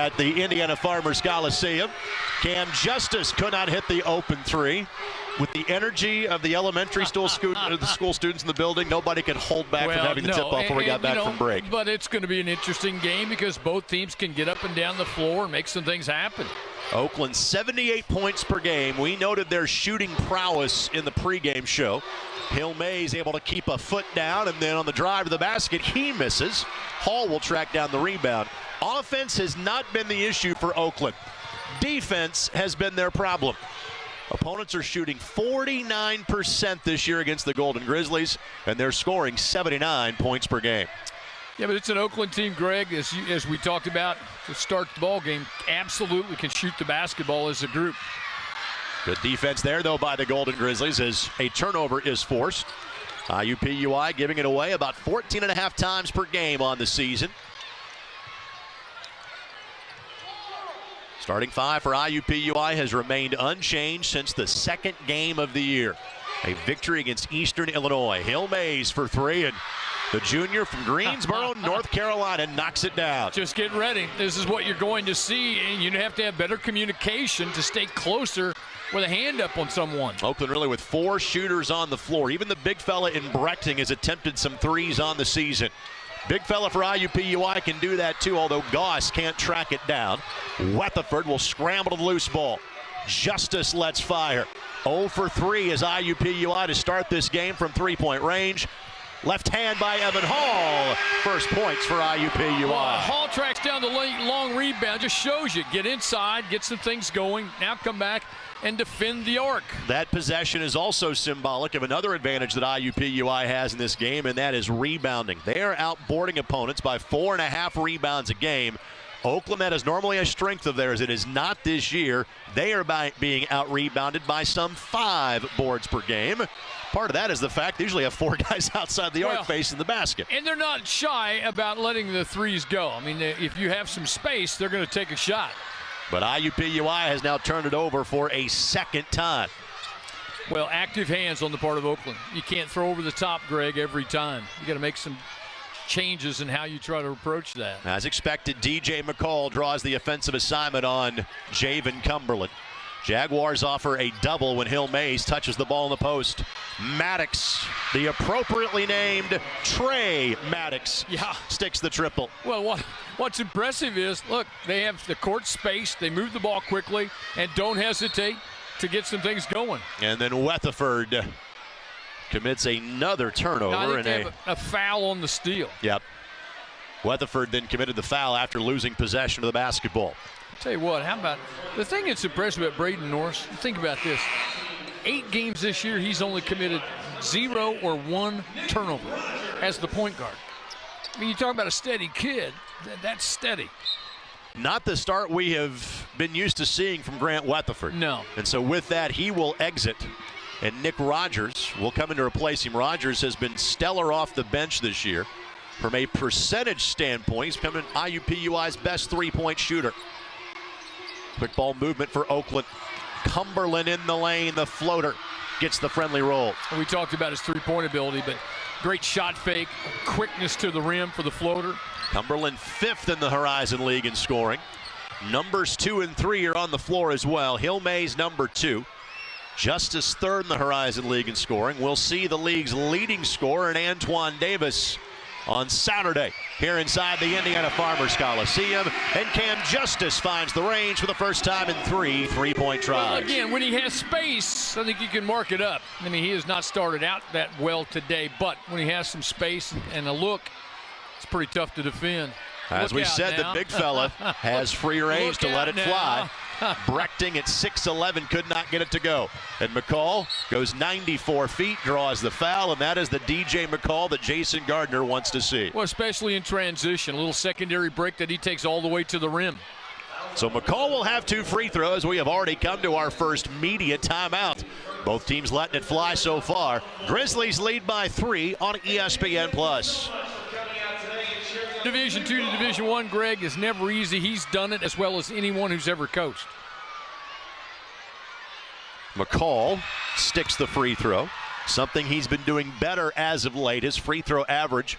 at the Indiana Farmers Coliseum. Cam Justice could not hit the open three. With the energy of the elementary school students in the building, nobody could hold back from having the tip-off before we got back from break. But it's going to be an interesting game because both teams can get up and down the floor and make some things happen. Oakland, 78 points per game. We noted their shooting prowess in the pregame show. Hill Mays able to keep a foot down, and then on the drive to the basket, he misses. Hall will track down the rebound. Offense has not been the issue for Oakland. Defense has been their problem. Opponents are shooting 49% this year against the Golden Grizzlies, and they're scoring 79 points per game. Yeah, but it's an Oakland team, Greg, as we talked about to start the ball game, absolutely can shoot the basketball as a group. Good defense there, though, by the Golden Grizzlies as a turnover is forced. IUPUI giving it away about 14.5 times per game on the season. Starting five for IUPUI has remained unchanged since the second game of the year. A victory against Eastern Illinois. Hill Mays for three, and the junior from Greensboro, North Carolina, knocks it down. Just get ready. This is what you're going to see, and you have to have better communication to stay closer with a hand up on someone. Oakland really with 4 shooters on the floor. Even the big fella in Brechting has attempted some threes on the season. Big fella for IUPUI can do that too, although Goss can't track it down. Weatherford will scramble to the loose ball. Justice lets fire. 0 for 3 is IUPUI to start this game from three-point range. Left hand by Evan Hall. First points for IUPUI. Hall tracks down the long rebound. Just shows you. Get inside, get some things going. Now come back and defend the arc. That possession is also symbolic of another advantage that IUPUI has in this game, and that is rebounding. They are outboarding opponents by 4.5 rebounds a game. Oakland, that is normally a strength of theirs. It is not this year. They are being out-rebounded by some 5 boards per game. Part of that is the fact they usually have 4 guys outside the arc facing the basket. And they're not shy about letting the threes go. I mean, if you have some space, they're going to take a shot. But IUPUI has now turned it over for a second time. Well, active hands on the part of Oakland. You can't throw over the top, Greg, every time. You got to make some changes in how you try to approach that. As expected, DJ McCall draws the offensive assignment on Javen Cumberland. Jaguars offer a double when Hill Mays touches the ball in the post. Maddox, the appropriately named Trey Maddox, sticks the triple. Well, what's impressive is, look, they have the court space, they move the ball quickly, and don't hesitate to get some things going. And then Weatherford commits another turnover. I think they have a foul on the steal. Yep. Weatherford then committed the foul after losing possession of the basketball. Tell you what, how about the thing that's impressive about Braden Norris? Think about this. 8 games this year, he's only committed 0 or 1 turnover as the point guard. I mean, you talk about a steady kid. That's steady. Not the start we have been used to seeing from Grant Weatherford. No. And so with that, he will exit, and Nick Rogers will come in to replace him. Rogers has been stellar off the bench this year. From a percentage standpoint, he's becoming IUPUI's best three-point shooter. Quick ball movement for Oakland. Cumberland in the lane, the floater gets the friendly roll. We talked about his three-point ability, but great shot fake, quickness to the rim for the floater. Cumberland 5th in the Horizon League in scoring. Numbers 2 and 3 are on the floor as well. Hill Mays number 2. Justice 3rd in the Horizon League in scoring. We'll see the league's leading scorer in Antoine Davis on Saturday here inside the Indiana Farmers Coliseum. And Cam Justice finds the range for the first time in 3 three-point tries. Well, again, when he has space, I think you can mark it up. I mean, he has not started out that well today, but when he has some space and a look, it's pretty tough to defend. As we said, the big fella has free range to let it fly. Brechting at 6'11" could not get it to go. And McCall goes 94 feet, draws the foul, and that is the DJ McCall that Jason Gardner wants to see. Well, especially in transition, a little secondary break that he takes all the way to the rim. So McCall will have 2 free throws. We have already come to our first media timeout. Both teams letting it fly so far. Grizzlies lead by 3 on ESPN+. Division II to Division I, Greg, is never easy. He's done it as well as anyone who's ever coached. McCall sticks the free throw, something he's been doing better as of late. His free throw average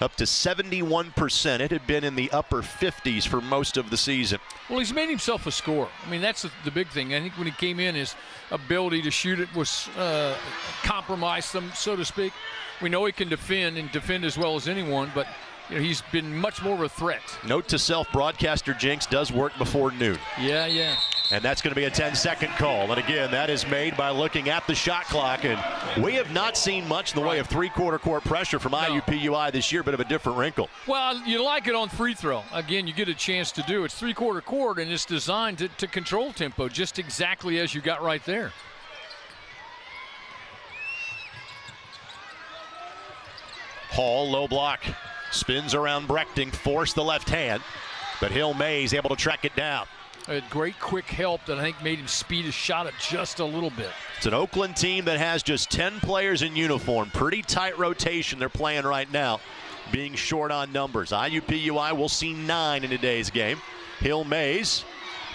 up to 71%. It had been in the upper 50s for most of the season. Well, he's made himself a scorer. I mean, that's the big thing. I think when he came in, his ability to shoot it was compromised, so to speak. We know he can defend and defend as well as anyone, but he's been much more of a threat. Note to self, broadcaster jinx does work before noon. Yeah. And that's going to be a 10-second call. And again, that is made by looking at the shot clock. And we have not seen much in the way of three-quarter court pressure from IUPUI this year, bit of a different wrinkle. Well, you like it on free throw. Again, you get a chance to do. It's three-quarter court, and it's designed to control tempo just exactly as you got right there. Hall, low block. Spins around Brechting, forced the left hand. But Hill Mays able to track it down. A great quick help that I think made him speed his shot up just a little bit. It's an Oakland team that has just 10 players in uniform. Pretty tight rotation they're playing right now, being short on numbers. IUPUI will see 9 in today's game. Hill Mays,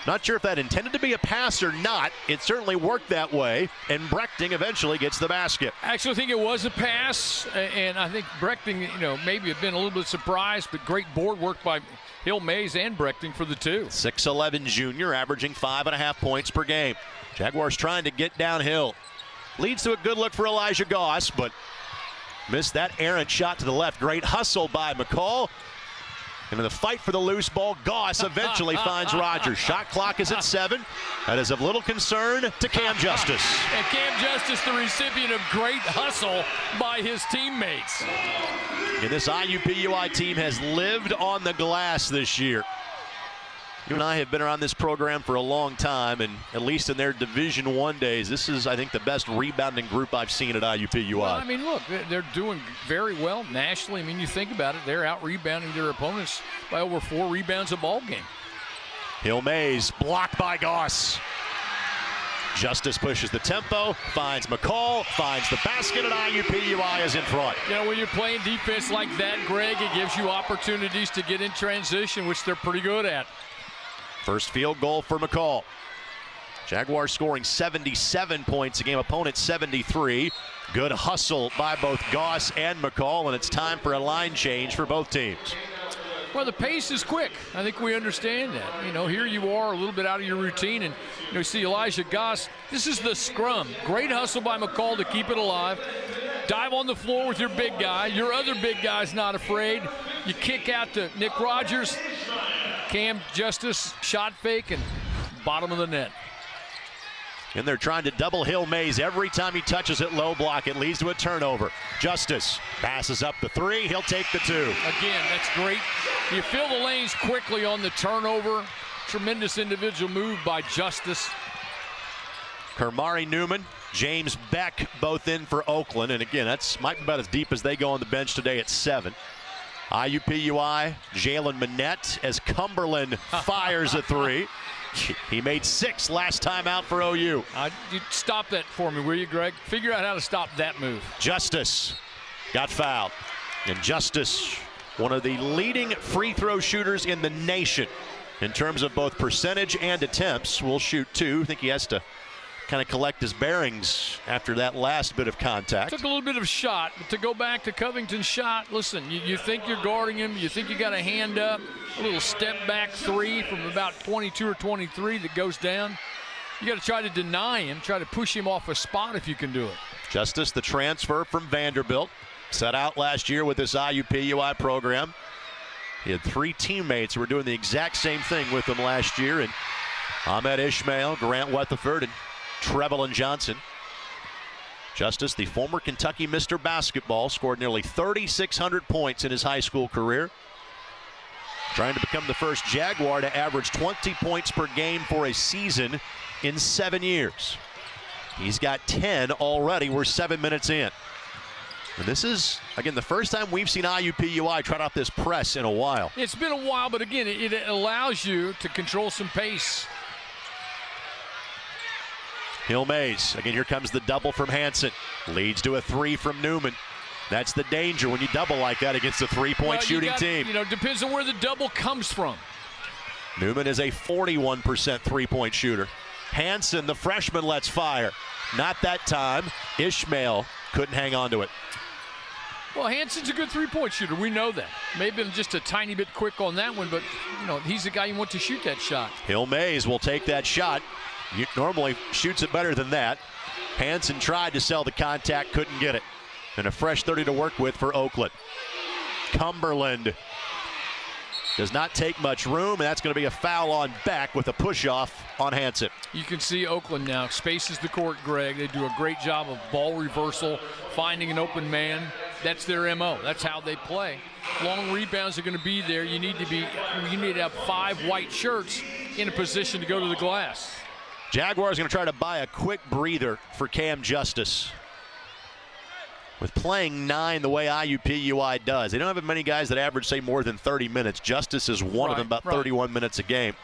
not sure if that intended to be a pass or not. It certainly worked that way, and Brechting eventually gets the basket. I actually think it was a pass, and I think Brechting, maybe have been a little bit surprised, but great board work by Hill Mays and Brechting for the two. 6'11" junior, averaging 5.5 points per game. Jaguars trying to get downhill. Leads to a good look for Elijah Goss, but missed that errant shot to the left. Great hustle by McCall. And in the fight for the loose ball, Goss eventually finds Rogers. Shot clock is at 7. That is of little concern to Cam Justice. And Cam Justice, the recipient of great hustle by his teammates. And this IUPUI team has lived on the glass this year. You and I have been around this program for a long time, and at least in their Division I days, this is, I think, the best rebounding group I've seen at IUPUI. Well, I mean, look, they're doing very well nationally. I mean, you think about it, they're out-rebounding their opponents by over 4 rebounds a ball game. Hill Mays, blocked by Goss. Justice pushes the tempo, finds McCall, finds the basket, and IUPUI is in front. When you're playing defense like that, Greg, it gives you opportunities to get in transition, which they're pretty good at. First field goal for McCall. Jaguars scoring 77 points a game, opponent 73. Good hustle by both Goss and McCall, and it's time for a line change for both teams. Well, the pace is quick. I think we understand that. Here you are a little bit out of your routine, and you see Elijah Goss. This is the scrum. Great hustle by McCall to keep it alive. Dive on the floor with your big guy. Your other big guy's not afraid. You kick out to Nick Rogers. Cam Justice, shot fake, and bottom of the net. And they're trying to double Hill Mays. Every time he touches it low block, it leads to a turnover. Justice passes up the 3. He'll take the 2. Again, that's great. You fill the lanes quickly on the turnover. Tremendous individual move by Justice. Kermari Newman, James Beck, both in for Oakland. And again, that's might be about as deep as they go on the bench today at 7. IUPUI, Jalen Manette, as Cumberland fires a 3. He made 6 last time out for OU. You stop that for me, will you, Greg? Figure out how to stop that move. Justice got fouled. And Justice, one of the leading free throw shooters in the nation in terms of both percentage and attempts, will shoot 2. I think he has to kind of collect his bearings after that last bit of contact. Took a little bit of shot, but to go back to Covington's shot, listen, you think you're guarding him, you think you got a hand up, a little step back 3 from about 22 or 23 that goes down. You got to try to deny him, try to push him off a spot if you can do it. Justice, the transfer from Vanderbilt, set out last year with this IUPUI program. He had 3 teammates who were doing the exact same thing with him last year, and Ahmed Ishmael, Grant Weatherford, and Trevelyan Johnson. Justice, the former Kentucky Mr. Basketball, scored nearly 3,600 points in his high school career. Trying to become the first Jaguar to average 20 points per game for a season in 7 years. He's got 10 already. We're 7 minutes in. And this is, again, the first time we've seen IUPUI try out this press in a while. It's been a while, but again, it allows you to control some pace. Hill Mays, again, here comes the double from Hansen. Leads to a 3 from Newman. That's the danger when you double like that against a three-point shooting team. Depends on where the double comes from. Newman is a 41% three-point shooter. Hansen, the freshman, lets fire. Not that time. Ishmael couldn't hang on to it. Well, Hanson's a good three-point shooter. We know that. Maybe been just a tiny bit quick on that one, but, you know, he's the guy you want to shoot that shot. Hill Mays will take that shot. He normally shoots it better than that. Hanson tried to sell the contact, couldn't get it. And a fresh 30 to work with for Oakland. Cumberland does not take much room, and that's going to be a foul on Beck with a push-off on Hanson. You can see Oakland now spaces the court, Greg. They do a great job of ball reversal, finding an open man. That's their MO. That's how they play. Long rebounds are going to be there. You need to have 5 white shirts in a position to go to the glass. Jaguars going to try to buy a quick breather for Cam Justice. With playing 9 the way IUPUI does, they don't have many guys that average, say, more than 30 minutes. Justice is one of them, about 31 minutes a game.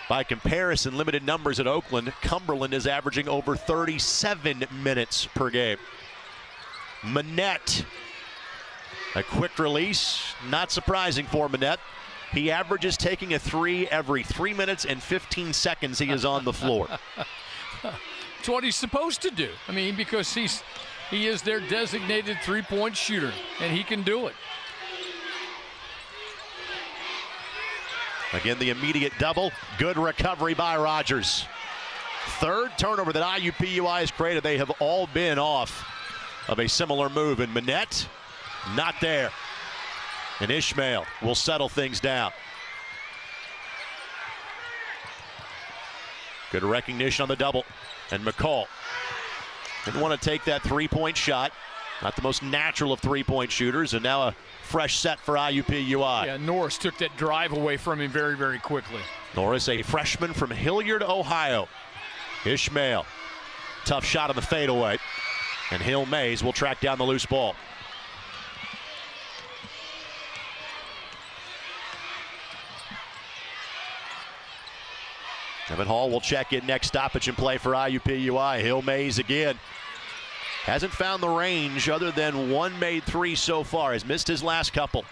By comparison, limited numbers at Oakland, Cumberland is averaging over 37 minutes per game. Manette, a quick release, not surprising for Manette. He averages taking a 3 every 3 minutes and 15 seconds he is on the floor. It's what he's supposed to do. I mean, because he is their designated three-point shooter, and he can do it. Again, the immediate double. Good recovery by Rogers. Third turnover that IUPUI has created. They have all been off of a similar move. And Manette, not there. And Ishmael will settle things down. Good recognition on the double. And McCall didn't want to take that three-point shot. Not the most natural of three-point shooters, and now a fresh set for IUPUI. Yeah, Norris took that drive away from him very, very quickly. Norris, a freshman from Hilliard, Ohio. Ishmael, tough shot on the fadeaway. And Hill Mays will track down the loose ball. Evan Hall will check in next stoppage and play for IUPUI. Hill Mays again. Hasn't found the range other than one made 3 so far. Has missed his last couple.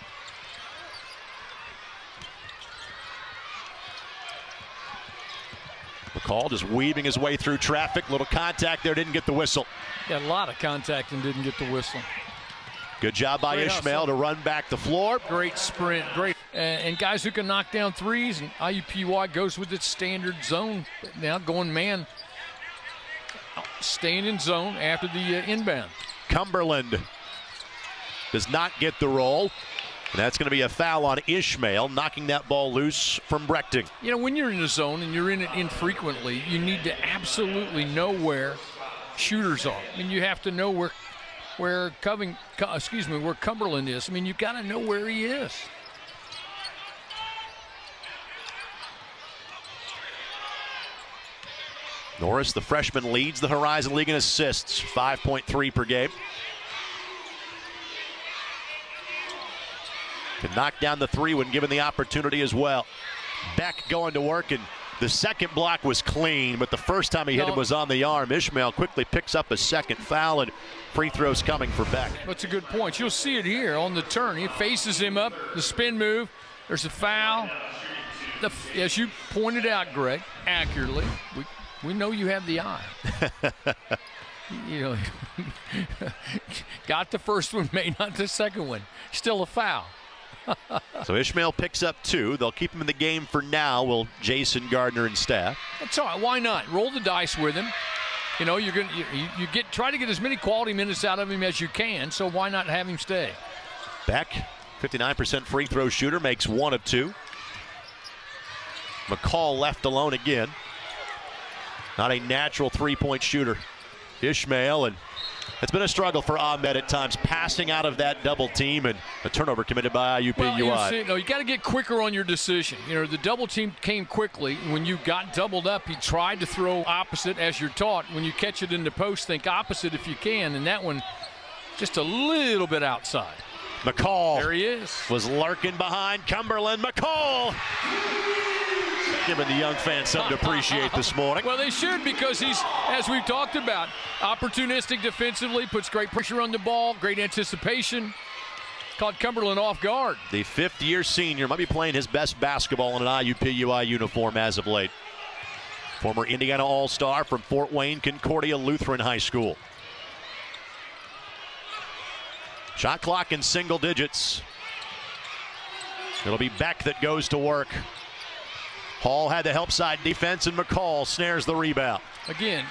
McCall just weaving his way through traffic. Little contact there, didn't get the whistle. Got a lot of contact and didn't get the whistle. Good job by Ishmael to run back the floor. Great sprint, great. And guys who can knock down threes, and IUPUI goes with its standard zone. Now going man, staying in zone after the inbound. Cumberland does not get the roll. And that's going to be a foul on Ishmael, knocking that ball loose from Brechting. You know, when you're in a zone and you're in it infrequently, you need to absolutely know where shooters are. I mean, you have to know where Cumberland is. I mean, you got to know where he is. Norris, the freshman, leads the Horizon League in assists, 5.3 per game. Can knock down the 3 when given the opportunity as well. Beck going to work, and the second block was clean, but the first time he hit him was on the arm. Ishmael quickly picks up a second foul, and free throws coming for Beck. That's a good point. You'll see it here on the turn. He faces him up, the spin move. There's a foul. As you pointed out, Greg, accurately, we know you have the eye. You know, got the first one, may not the second one. Still a foul. So Ishmael picks up 2. They'll keep him in the game for now, will Jason Gardner and staff. That's all right. Why not? Roll the dice with him. You know, you try to get as many quality minutes out of him as you can, so why not have him stay? Beck, 59% free throw shooter, makes 1 of 2. McCall left alone again. Not a natural three-point shooter. Ishmael, and it's been a struggle for Ahmed at times, passing out of that double team, and a turnover committed by IUPUI. Well, you got to get quicker on your decision. You know, the double team came quickly. When you got doubled up, he tried to throw opposite as you're taught. When you catch it in the post, think opposite if you can, and that one just a little bit outside. McCall. There he is. Was lurking behind Cumberland. McCall. Giving the young fans something to appreciate this morning. Well, they should, because he's, as we've talked about, opportunistic defensively, puts great pressure on the ball, great anticipation. Caught Cumberland off guard. The 5th-year senior might be playing his best basketball in an IUPUI uniform as of late. Former Indiana All-Star from Fort Wayne Concordia Lutheran High School. Shot clock in single digits. It'll be Beck that goes to work. Hall had the help side defense, and McCall snares the rebound. Again,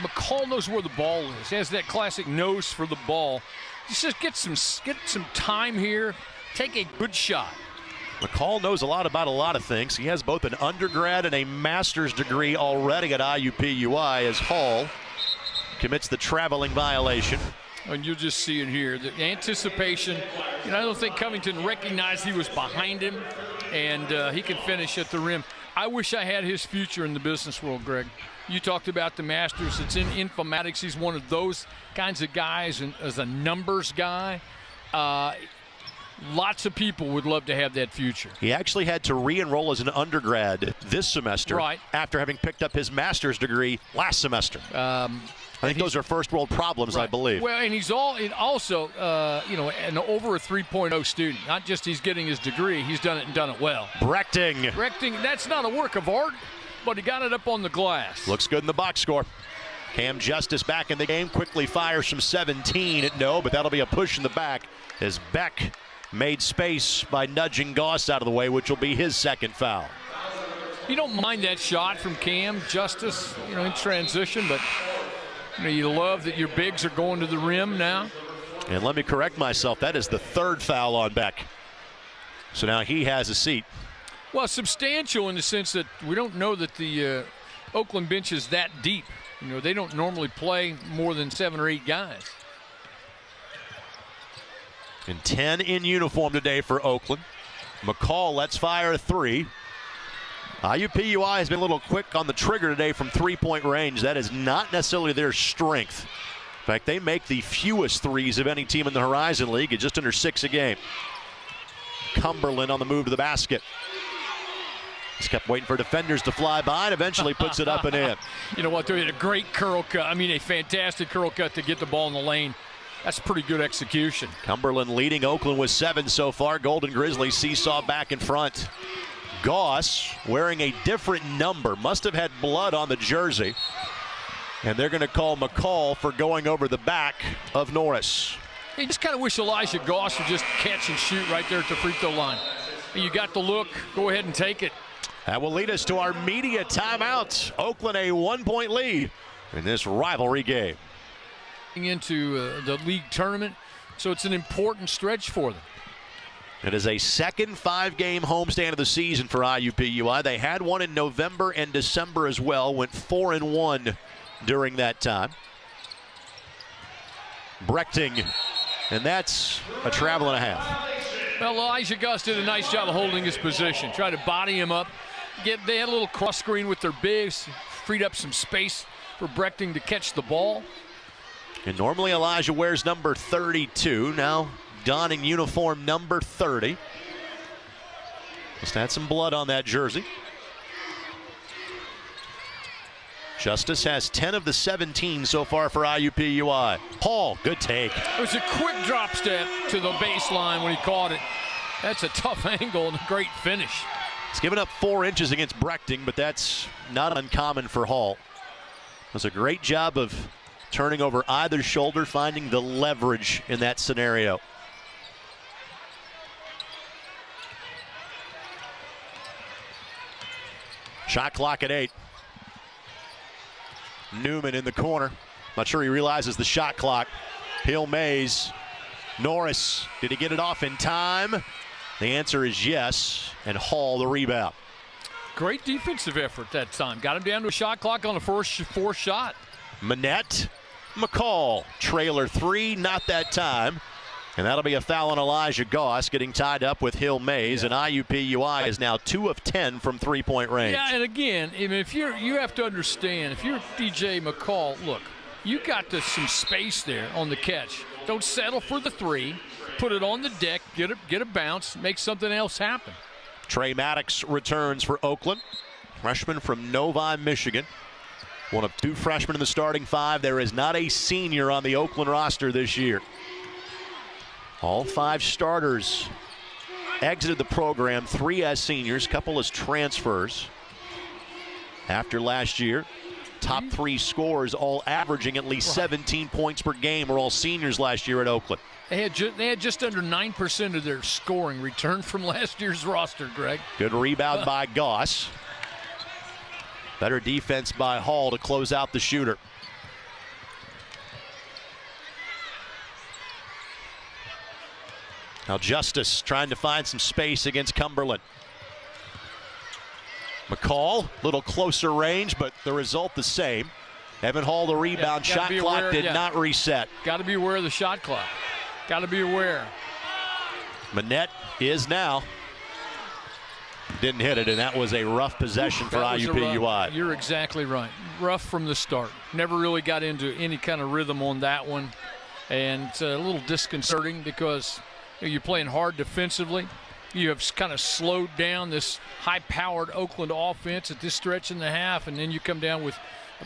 McCall knows where the ball is. He has that classic nose for the ball. Just get some time here. Take a good shot. McCall knows a lot about a lot of things. He has both an undergrad and a master's degree already at IUPUI as Hall commits the traveling violation. And you'll just see it here. The anticipation. I don't think Covington recognized he was behind him, and he can finish at the rim. I wish I had his future in the business world, Greg. You talked about the Masters. It's in informatics. He's one of those kinds of guys, and as a numbers guy, lots of people would love to have that future. He actually had to re-enroll as an undergrad this semester, right, after having picked up his master's degree last semester. I think those are first world problems, right, I believe. Well, and he's also, an over a 3.0 student. Not just he's getting his degree, he's done it and done it well. Brechting, that's not a work of art, but he got it up on the glass. Looks good in the box score. Cam Justice back in the game, quickly fires from 17. No, but that'll be a push in the back as Beck made space by nudging Goss out of the way, which will be his second foul. You don't mind that shot from Cam Justice, in transition, but you love that your bigs are going to the rim now. And let me correct myself, that is the third foul on Beck. So now he has a seat. Well, substantial in the sense that we don't know that the Oakland bench is that deep. They don't normally play more than 7 or 8 guys. And 10 in uniform today for Oakland. McCall lets fire a 3. IUPUI has been a little quick on the trigger today from 3-point range. That is not necessarily their strength. In fact, they make the fewest threes of any team in the Horizon League at just under 6 a game. Cumberland on the move to the basket. He's kept waiting for defenders to fly by and eventually puts it up and in. You know what? They had a great curl cut. A fantastic curl cut to get the ball in the lane. That's pretty good execution. Cumberland leading Oakland with 7 so far. Golden Grizzlies seesaw back in front. Goss wearing a different number. Must have had blood on the jersey. And they're going to call McCall for going over the back of Norris. You just kind of wish Elijah Goss would just catch and shoot right there at the free throw line. You got the look. Go ahead and take it. That will lead us to our media timeout. Oakland a 1-point lead in this rivalry game. Into the league tournament, so it's an important stretch for them. It is a second 5-game homestand of the season for IUPUI. They had one in November and December as well, went 4-1 during that time. Brechting, and that's a travel and a half. Well, Elijah Goss did a nice job of holding his position, tried to body him up. They had a little cross screen with their bigs, freed up some space for Brechting to catch the ball. And normally Elijah wears number 32, now donning uniform number 30. Must have had some blood on that jersey. Justice has 10 of the 17 so far for IUPUI. Hall, good take. It was a quick drop step to the baseline when he caught it. That's a tough angle and a great finish. He's given up 4 inches against Brechting, but that's not uncommon for Hall. It was a great job of turning over either shoulder, finding the leverage in that scenario. Shot clock at 8. Newman in the corner. Not sure he realizes the shot clock. Hill Mays. Norris, did he get it off in time? The answer is yes, and Hall the rebound. Great defensive effort that time. Got him down to a shot clock on the first 4 shot. Manette, McCall, trailer 3, not that time. And that'll be a foul on Elijah Goss, getting tied up with Hill Mays, and IUPUI is now 2 of 10 from 3-point range. Yeah, and again, if you have to understand, if you're DJ McCall, look, you got some space there on the catch. Don't settle for the 3. Put it on the deck, get a bounce, make something else happen. Trey Maddox returns for Oakland, freshman from Novi, Michigan. One of 2 freshmen in the starting 5. There is not a senior on the Oakland roster this year. All 5 starters exited the program, 3 as seniors, couple as transfers. After last year, top 3 scorers, all averaging at least 17 points per game, are all seniors last year at Oakland. They had just under 9% of their scoring returned from last year's roster, Greg. Good rebound by Goss. Better defense by Hall to close out the shooter. Now Justice trying to find some space against Cumberland. McCall, a little closer range, but the result the same. Evan Hall, the rebound. Shot clock did not reset. Got to be aware of the shot clock. Got to be aware. Manette is now. Didn't hit it, and that was a rough possession for IUPUI. You're exactly right. Rough from the start. Never really got into any kind of rhythm on that one. And it's a little disconcerting because you're playing hard defensively. You have kind of slowed down this high-powered Oakland offense at this stretch in the half, and then you come down with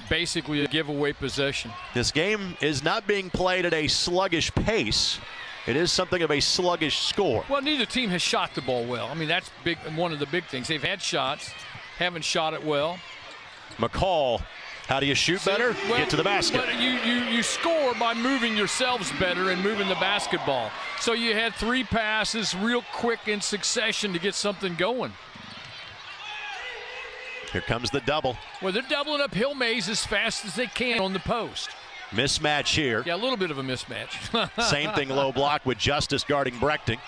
basically a giveaway possession. This game is not being played at a sluggish pace. It is something of a sluggish score. Well, neither team has shot the ball well. I mean, that's big. One of the big things. They've had shots, haven't shot it well. McCall, how do you shoot better? Well, get to the basket. But you score by moving yourselves better and moving the basketball. So you had 3 passes real quick in succession to get something going. Here comes the double. Well, they're doubling up Hill Mays as fast as they can on the post. Mismatch here. Yeah, a little bit of a mismatch. Same thing, low block with Justice guarding Brechting.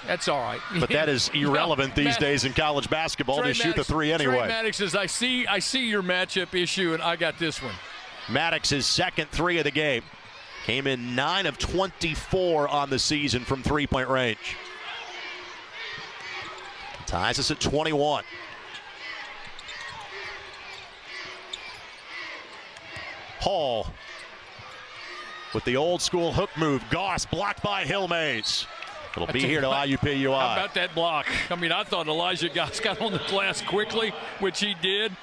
That's all right. But that is irrelevant these days in college basketball to shoot the 3 anyway. Trey Maddox says, I see your matchup issue, and I got this one. Maddox's second 3 of the game. Came in 9 of 24 on the season from 3-point range. Ties us at 21. Hall with the old school hook move. Goss blocked by Hill Mays. It'll be here to IUPUI. How about that block? I mean, I thought Elijah Goss got on the glass quickly, which he did.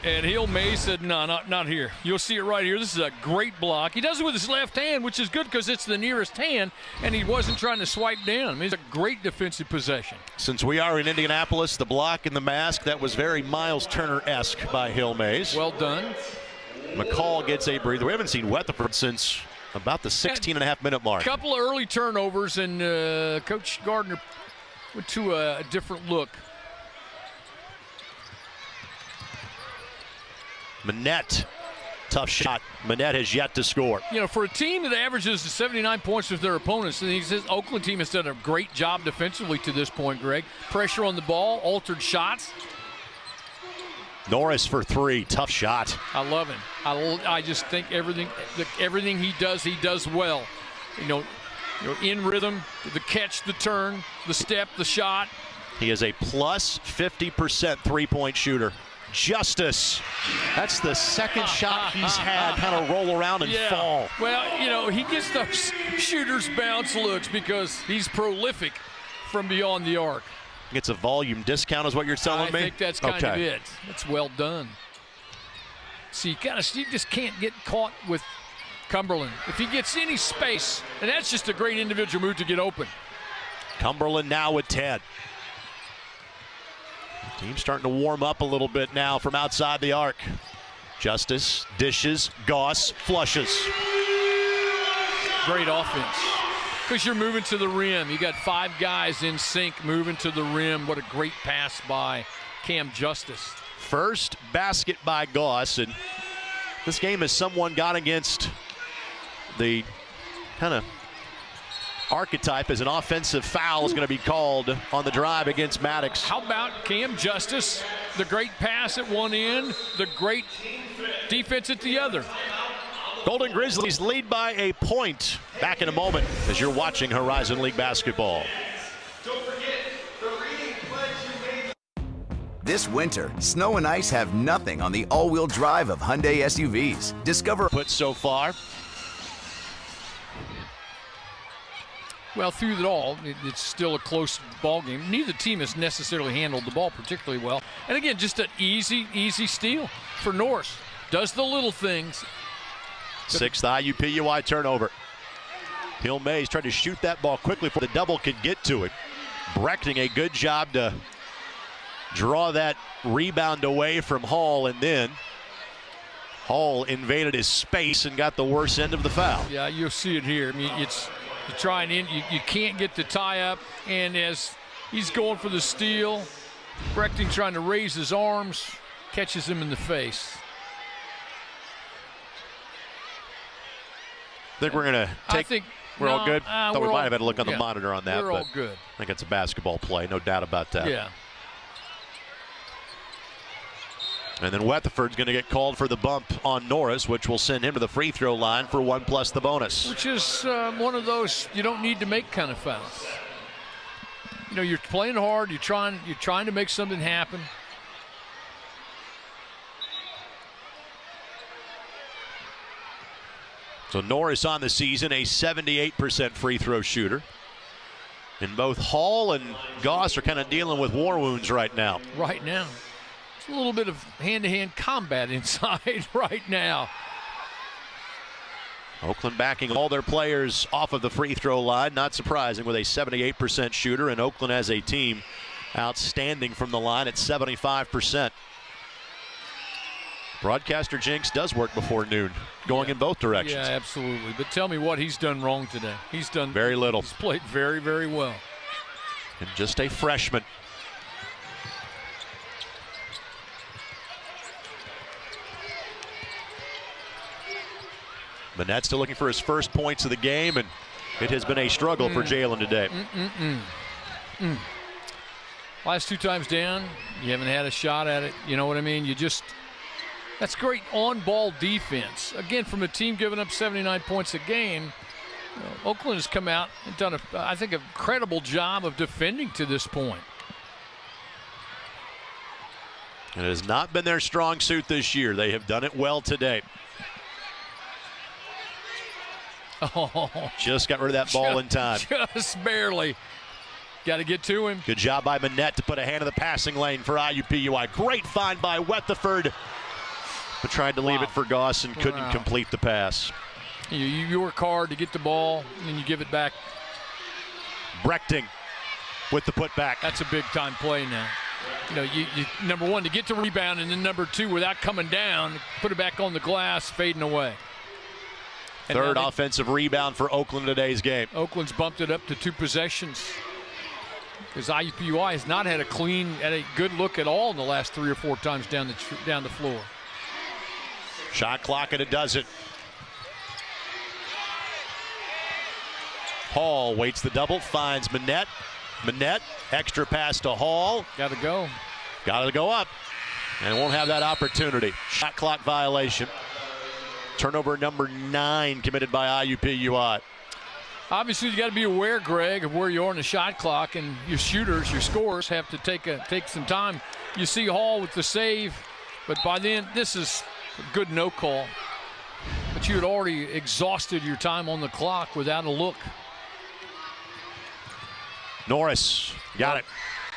And Hill Mays said, no, not here. You'll see it right here. This is a great block. He does it with his left hand, which is good because it's the nearest hand, and he wasn't trying to swipe down. I mean, it's a great defensive possession. Since we are in Indianapolis, the block and the mask, that was very Miles Turner-esque by Hill Mays. Well done. McCall gets a breather. We haven't seen Weatherford since about the 16.5-minute mark. A couple of early turnovers, and Coach Gardner went to a different look. Manette, tough shot. Manette has yet to score. You know, for a team that averages 79 points with their opponents, and this Oakland team has done a great job defensively to this point, Greg. Pressure on the ball, altered shots. Norris for 3, tough shot. I love him. I just think everything he does well. You know, in rhythm, the catch, the turn, the step, the shot. He is a plus 50% 3-point shooter. Justice. That's the second shot he's had kind of roll around and fall. Well, you know, he gets those shooter's bounce looks because he's prolific from beyond the arc. Gets a volume discount is what you're telling me? I think that's kind of it. That's well done. See, you just can't get caught with Cumberland. If he gets any space, and that's just a great individual move to get open. Cumberland now with 10. Team starting to warm up a little bit now from outside the arc. Justice dishes, Goss flushes. Great offense. Because you're moving to the rim. You got 5 guys in sync moving to the rim. What a great pass by Cam Justice. First basket by Goss, and this game has someone got against the kind of archetype as an offensive foul is going to be called on the drive against Maddox. How about Cam Justice? The great pass at one end, the great defense at the other. Golden Grizzlies lead by a point. Back in a moment as you're watching Horizon League basketball. This winter, snow and ice have nothing on the all-wheel drive of Hyundai SUVs. Discover put so far. Well, through it all, it's still a close ball game. Neither team has necessarily handled the ball particularly well. And again, just an easy steal for Norris. Does the little things. 6th IUPUI turnover. Hill Mays tried to shoot that ball quickly before the double could get to it. Brechting a good job to draw that rebound away from Hall, and then Hall invaded his space and got the worst end of the foul. Yeah, you'll see it here. I mean, it's you try and you can't get the tie up, and as he's going for the steal, Brechting trying to raise his arms, catches him in the face. Think we're gonna take. We're all good. Thought we might have had a look on the monitor on that. We're all good. I think it's a basketball play, no doubt about that. Yeah. And then Weatherford's going to get called for the bump on Norris, which will send him to the free throw line for 1 plus the bonus. Which is one of those you don't need to make kind of fouls. You know, you're playing hard. You're trying to make something happen. So Norris on the season, a 78% free throw shooter. And both Hall and Goss are kind of dealing with war wounds right now. Right now. It's a little bit of hand-to-hand combat inside right now. Oakland backing all their players off of the free throw line. Not surprising with a 78% shooter. And Oakland as a team outstanding from the line at 75%. Broadcaster jinx does work before noon, going in both directions. Yeah, absolutely. But tell me what he's done wrong today. He's done very little. He's played very, very well. And just a freshman. Manette still looking for his first points of the game, and it has been a struggle for Jalen today. Last 2 times down, you haven't had a shot at it. You know what I mean? That's great on-ball defense. Again, from a team giving up 79 points a game, Oakland has come out and done, I think, a credible job of defending to this point. And it has not been their strong suit this year. They have done it well today. Oh, just got rid of that ball in time. Just barely. Got to get to him. Good job by Manette to put a hand in the passing lane for IUPUI. Great find by Weatherford, but tried to leave it for Goss and couldn't complete the pass. You work hard to get the ball, and you give it back. Brechting with the putback. That's a big-time play now. You know, you number one, to get the rebound, and then number two, without coming down, put it back on the glass, fading away. And third offensive rebound for Oakland in today's game. Oakland's bumped it up to 2 possessions. Because IUPUI has not had a good look at all in the last 3 or 4 times down the floor. Shot clock, and it does it. Hall waits the double, finds Manette. Manette, extra pass to Hall. Got to go. Got to go up. And won't have that opportunity. Shot clock violation. Turnover number 9 committed by IUPUI. Obviously, you got to be aware, Greg, of where you are in the shot clock, and your shooters, your scorers have to take some time. You see Hall with the save, but by then, this is a good no call. But you had already exhausted your time on the clock without a look. Norris got it.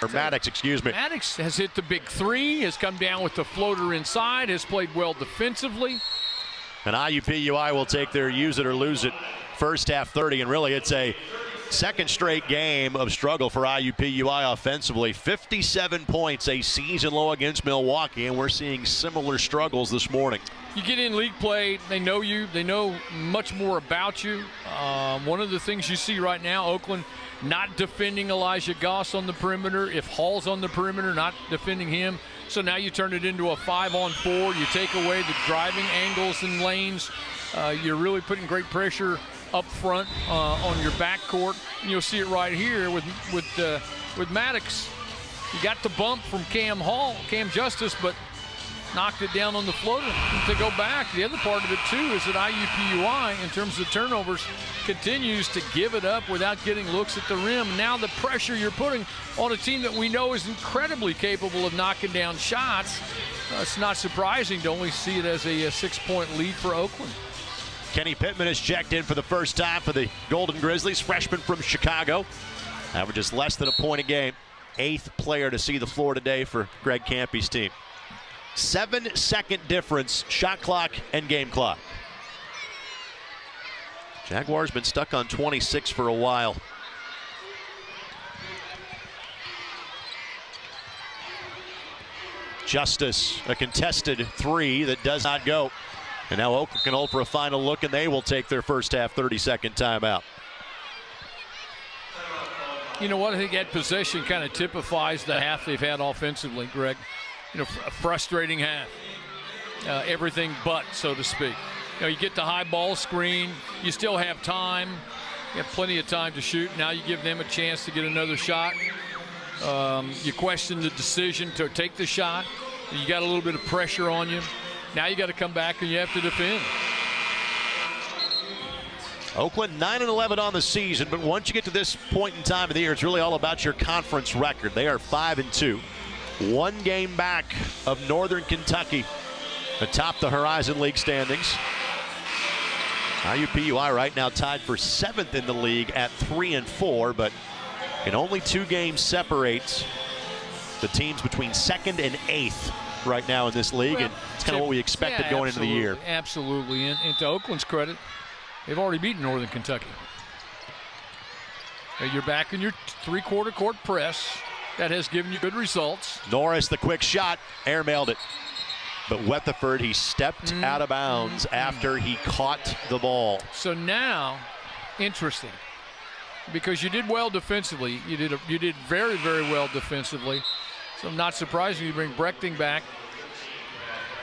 Or Maddox, excuse me. Maddox has hit the big 3, has come down with the floater inside, has played well defensively. And IUPUI will take their use it or lose it first half 30, and really it's a second straight game of struggle for IUPUI offensively. 57 points, a season low against Milwaukee, and we're seeing similar struggles this morning. You get in league play, they know you, they know much more about you. One of the things you see right now, Oakland not defending Elijah Goss on the perimeter. If Hall's on the perimeter, not defending him. So now you turn it into a 5-on-4. You take away the driving angles and lanes. You're really putting great pressure up front on your backcourt. And you'll see it right here with Maddox. You got the bump from Cam Justice, but knocked it down on the floater. And to go back, the other part of it too is that IUPUI, in terms of turnovers, continues to give it up without getting looks at the rim. Now the pressure you're putting on a team that we know is incredibly capable of knocking down shots, it's not surprising to only see it as a 6-point lead for Oakland. Kenny Pittman has checked in for the first time for the Golden Grizzlies, freshman from Chicago. Averages less than a point a game. 8th player to see the floor today for Greg Campy's team. 7-second difference, shot clock and game clock. Jaguars been stuck on 26 for a while. Justice, a contested 3 that does not go. And now Oakland can hold for a final look, and they will take their first half 30-second timeout. You know what? I think that possession kind of typifies the half they've had offensively, Greg. You know, a frustrating half. Everything but, so to speak. You know, you get the high ball screen. You still have time. You have plenty of time to shoot. Now you give them a chance to get another shot. You question the decision to take the shot. You got a little bit of pressure on you. Now you got to come back and you have to defend. Oakland 9-11 on the season, but once you get to this point in time of the year, it's really all about your conference record. They are 5-2, 1 game back of Northern Kentucky atop the Horizon League standings. IUPUI right now tied for 7th in the league at 3-4, but can only 2 games separate the teams between 2nd and 8th right now in this league, and it's kind of what we expected going into the year. Absolutely, and to Oakland's credit, they've already beaten Northern Kentucky. You're back in your 3-quarter court press. That has given you good results. Norris, the quick shot, airmailed it. But Weatherford, he stepped out of bounds after he caught the ball. So now, interesting, because you did well defensively. You did very, very well defensively. So not surprising you bring Brechting back.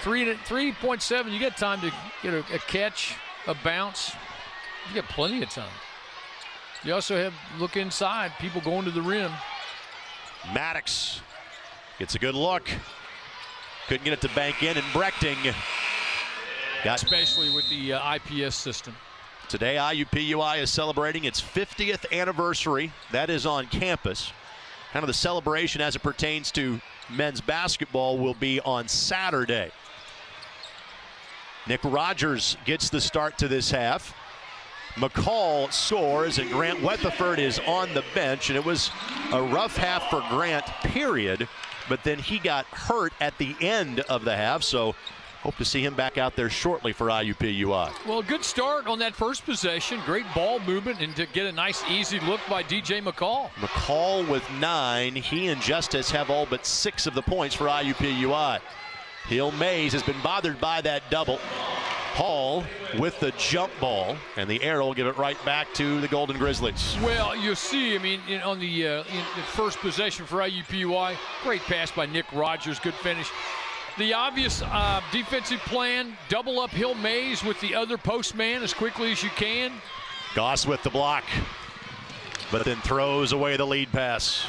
3.7, you get time to get a catch, a bounce. You get plenty of time. You also have, look inside, people going to the rim. Maddox gets a good look. Couldn't get it to bank in, and Brechting got, especially with the IPS system. Today, IUPUI is celebrating its 50th anniversary. That is on campus. Kind of the celebration as it pertains to men's basketball will be on Saturday. Nick Rogers gets the start to this half. McCall scores, and Grant Weatherford is on the bench, and it was a rough half for Grant, period. But then he got hurt at the end of the half, so hope to see him back out there shortly for IUPUI. Well, good start on that first possession. Great ball movement, and to get a nice, easy look by DJ McCall. McCall with 9. He and Justice have all but 6 of the points for IUPUI. Hill Mays has been bothered by that double. Hall with the jump ball, and the arrow will give it right back to the Golden Grizzlies. Well, you see, I mean, on the first possession for IUPUI, great pass by Nick Rogers, good finish. The obvious defensive plan, double up Hill Mays with the other post man as quickly as you can. Goss with the block, but then throws away the lead pass.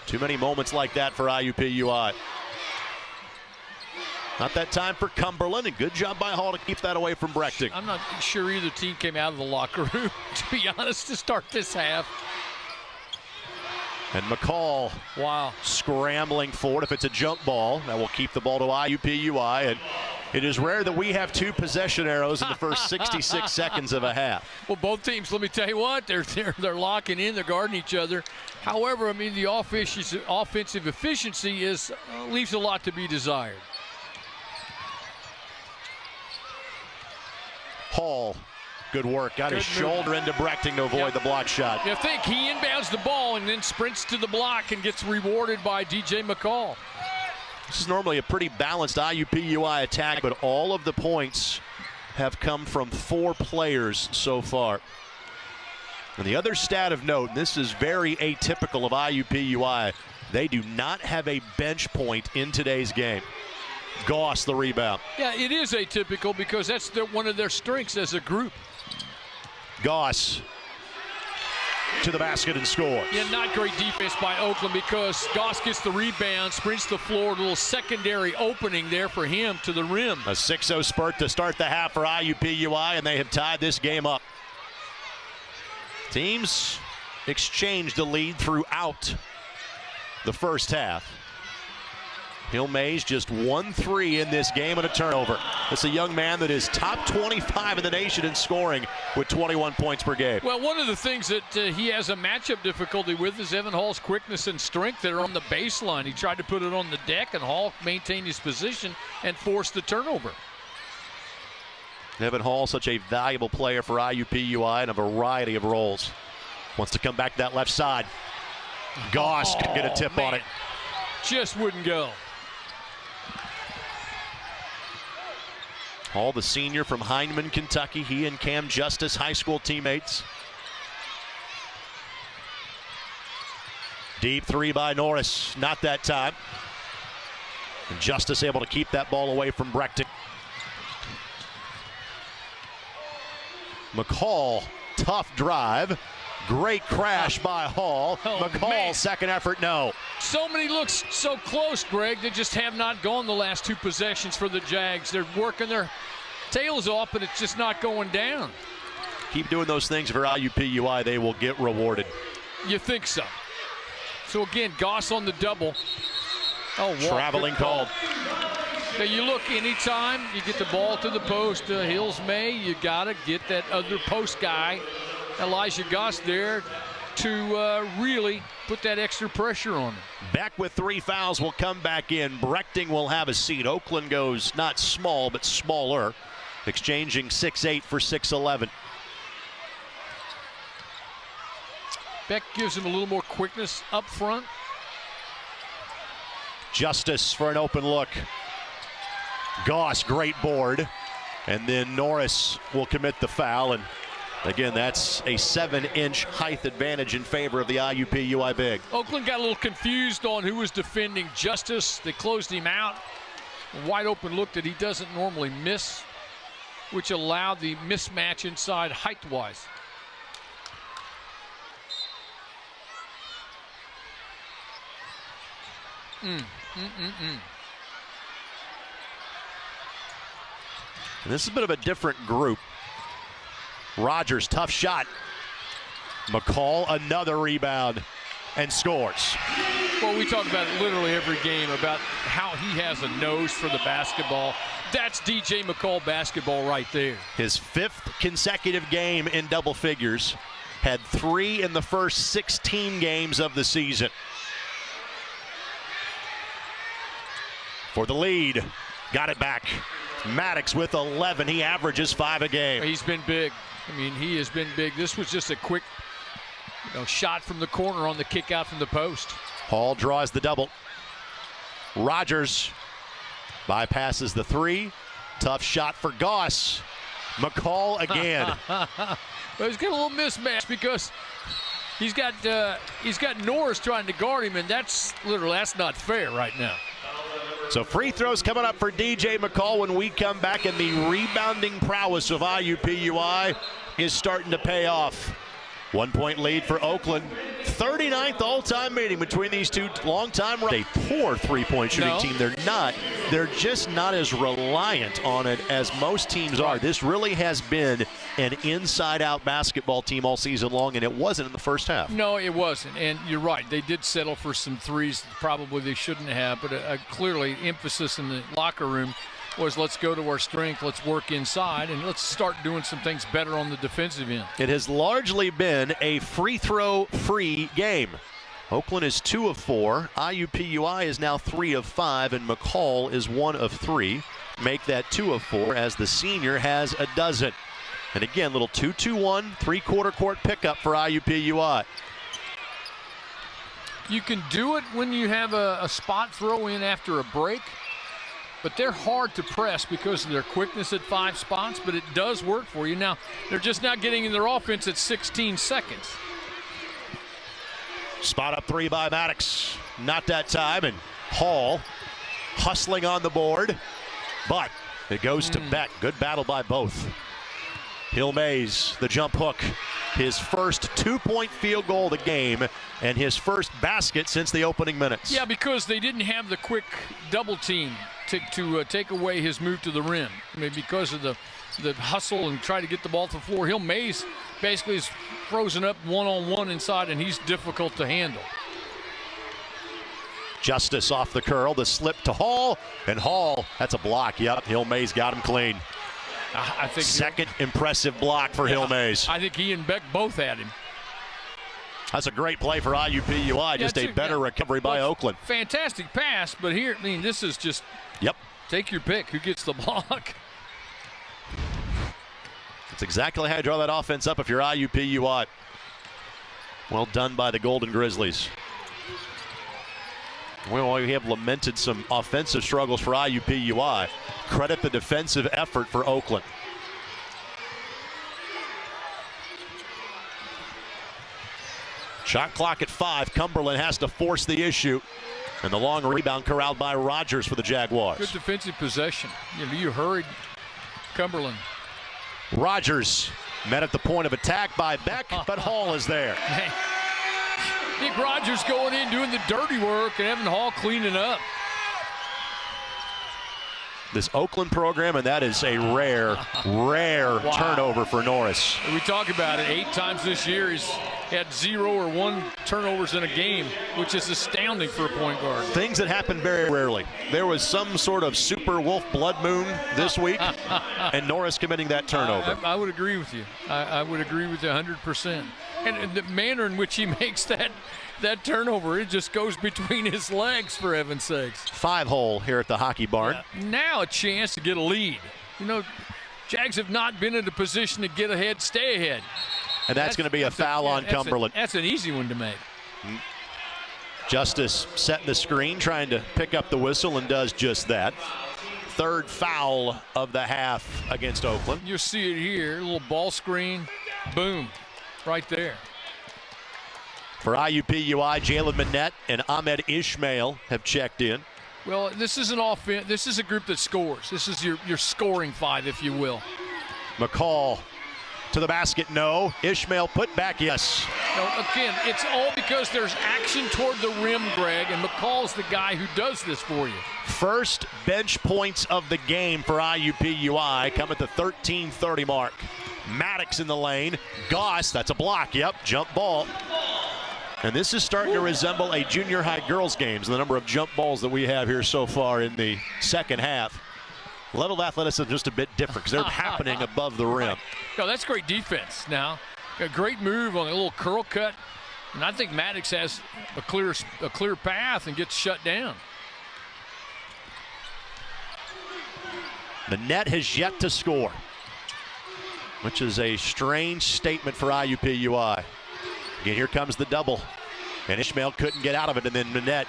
Too many moments like that for IUPUI. Not that time for Cumberland, and good job by Hall to keep that away from Brechting. I'm not sure either team came out of the locker room, to be honest, to start this half. And McCall, wow, scrambling for it. If it's a jump ball, that will keep the ball to IUPUI. And it is rare that we have 2 possession arrows in the first 66 seconds of a half. Well, both teams, let me tell you what, they're locking in, they're guarding each other. However, I mean, the offensive efficiency leaves a lot to be desired. Hall, good work. Got his shoulder into Brechting to avoid the block shot. You think he inbounds the ball and then sprints to the block and gets rewarded by DJ McCall. This is normally a pretty balanced IUPUI attack, but all of the points have come from 4 players so far. And the other stat of note, and this is very atypical of IUPUI, they do not have a bench point in today's game. Goss the rebound. Yeah, it is atypical because that's one of their strengths as a group. Goss to the basket and scores. Yeah, not great defense by Oakland because Goss gets the rebound, sprints the floor, a little secondary opening there for him to the rim. A 6-0 spurt to start the half for IUPUI, and they have tied this game up. Teams exchanged the lead throughout the first half. Hill Mays just 1 3 in this game and a turnover. It's a young man that is top 25 in the nation in scoring with 21 points per game. Well, one of the things that he has a matchup difficulty with is Evan Hall's quickness and strength that are on the baseline. He tried to put it on the deck, and Hall maintained his position and forced the turnover. Evan Hall, such a valuable player for IUPUI in a variety of roles. Wants to come back to that left side. Goss can get a tip on it. Just wouldn't go. Hall, the senior from Heinemann, Kentucky. He and Cam Justice, high school teammates. Deep three by Norris. Not that time. And Justice able to keep that ball away from Brechting. McCall, tough drive. Great crash by Hall. McCall, man. second effort, no. So many looks so close, Greg. They just have not gone the last two possessions for the Jags. They're working their tails off, but it's just not going down. Keep doing those things for IUPUI. They will get rewarded. You think so? So again, Goss on the double. Oh, traveling called. Now you look, anytime you get the ball to the post, Hills May, you got to get that other post guy, Elijah Goss, there to really put that extra pressure on him. Beck with 3 fouls will come back in. Brechting will have a seat. Oakland goes not small, but smaller, exchanging 6'8" for 6'11". Beck gives him a little more quickness up front. Justice for an open look. Goss, great board. And then Norris will commit the foul. And again, that's a 7-inch height advantage in favor of the IUPUI big. Oakland got a little confused on who was defending Justice. They closed him out. A wide open look that he doesn't normally miss, which allowed the mismatch inside height-wise. This is a bit of a different group. Rogers, tough shot. McCall, another rebound, and scores. Well, we talk about it literally every game, about how he has a nose for the basketball. That's DJ McCall basketball right there. His 5th consecutive game in double figures. Had 3 in the first 16 games of the season. For the lead, got it back. Maddox with 11. He averages 5 a game. He's been big. I mean, he has been big. This was just a quick, shot from the corner on the kick out from the post. Hall draws the double. Rogers bypasses the 3. Tough shot for Goss. McCall again. Well, he's got a little mismatch because he's got Norris trying to guard him, and that's not fair right now. So free throws coming up for DJ McCall when we come back, and the rebounding prowess of IUPUI is starting to pay off. 1-point lead for Oakland. 39th all-time meeting between these two longtime. A poor three-point shooting team. They're just not as reliant on it as most teams are. This really has been an inside-out basketball team all season long, and it wasn't in the first half. No, it wasn't. And you're right. They did settle for some threes probably they shouldn't have, but clearly emphasis in the locker room was, let's go to our strength, let's work inside, and let's start doing some things better on the defensive end. It has largely been a free throw free game. Oakland is 2 of 4. IUPUI is now 3 of 5, and McCall is 1 of 3. Make that 2 of 4 as the senior has a dozen. And again, little 2-2-1, 3-quarter court pickup for IUPUI. You can do it when you have a spot throw in after a break, but they're hard to press because of their quickness at 5 spots, but it does work for you. Now, they're just not getting in their offense at 16 seconds. Spot up 3 by Maddox. Not that time, and Hall hustling on the board, but it goes to Beck. Good battle by both. Hill Mays, the jump hook. His first 2-point field goal of the game and his first basket since the opening minutes. Yeah, because they didn't have the quick double team to take away his move to the rim. I mean, because of the hustle and try to get the ball to the floor. Hill Mays basically is frozen up one-on-one inside, and he's difficult to handle. Justice off the curl, the slip to Hall, and Hall, that's a block. Yep, Hill Mays got him clean. I think second impressive block for Hill Mays. I think he and Beck both had him. That's a great play for IUPUI. Just a better recovery by Oakland. Fantastic pass, but here, I mean, this is just take your pick. Who gets the block? That's exactly how you draw that offense up if you're IUPUI. Well done by the Golden Grizzlies. Well, we have lamented some offensive struggles for IUPUI. Credit the defensive effort for Oakland. Shot clock at 5. Cumberland has to force the issue. And the long rebound corralled by Rogers for the Jaguars. Good defensive possession. You hurried Cumberland. Rogers met at the point of attack by Beck, but Hall is there. Nick Rogers going in, doing the dirty work, and Evan Hall cleaning up. This Oakland program, and that is a rare turnover for Norris. We talk about it 8 times this year. He's had 0 or 1 turnovers in a game, which is astounding for a point guard. Things that happen very rarely. There was some sort of super wolf blood moon this week, and Norris committing that turnover. I would agree with you. I would agree with you 100%. And the manner in which he makes that turnover, it just goes between his legs, for heaven's sakes. 5-hole here at the Hockey Barn. Now a chance to get a lead. Jags have not been in a position to get ahead, stay ahead. And that's going to be a foul on Cumberland. That's an easy one to make. Justice setting the screen, trying to pick up the whistle, and does just that. 3rd foul of the half against Oakland. You see it here, a little ball screen, boom, right there. For IUPUI, Jalen Manette and Ahmed Ishmael have checked in. Well, this is an offense. This is a group that scores. This is your scoring 5, if you will. McCall to the basket, no. Ishmael put back, yes. No, again, it's all because there's action toward the rim, Greg, and McCall's the guy who does this for you. First bench points of the game for IUPUI come at the 13:30 mark. Maddox in the lane. Goss, that's a block, yep, jump ball. And this is starting to resemble a junior high girls games, the number of jump balls that we have here so far in the second half. Level of athleticism just a bit different because they're happening above the rim. No, that's great defense now. A great move on a little curl cut. And I think Maddox has a clear path and gets shut down. The net has yet to score, which is a strange statement for IUPUI. Again, here comes the double. And Ishmael couldn't get out of it, and then Manette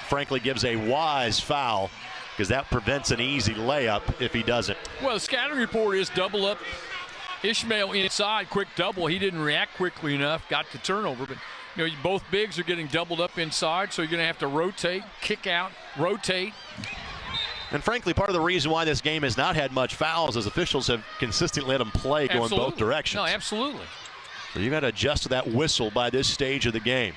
frankly gives a wise foul because that prevents an easy layup if he doesn't. Well, the scouting report is double up. Ishmael inside, quick double. He didn't react quickly enough, got the turnover. But both bigs are getting doubled up inside, so you're going to have to rotate, kick out, rotate. And frankly, part of the reason why this game has not had much fouls is officials have consistently let them play going both directions. No, absolutely. So you got to adjust to that whistle by this stage of the game.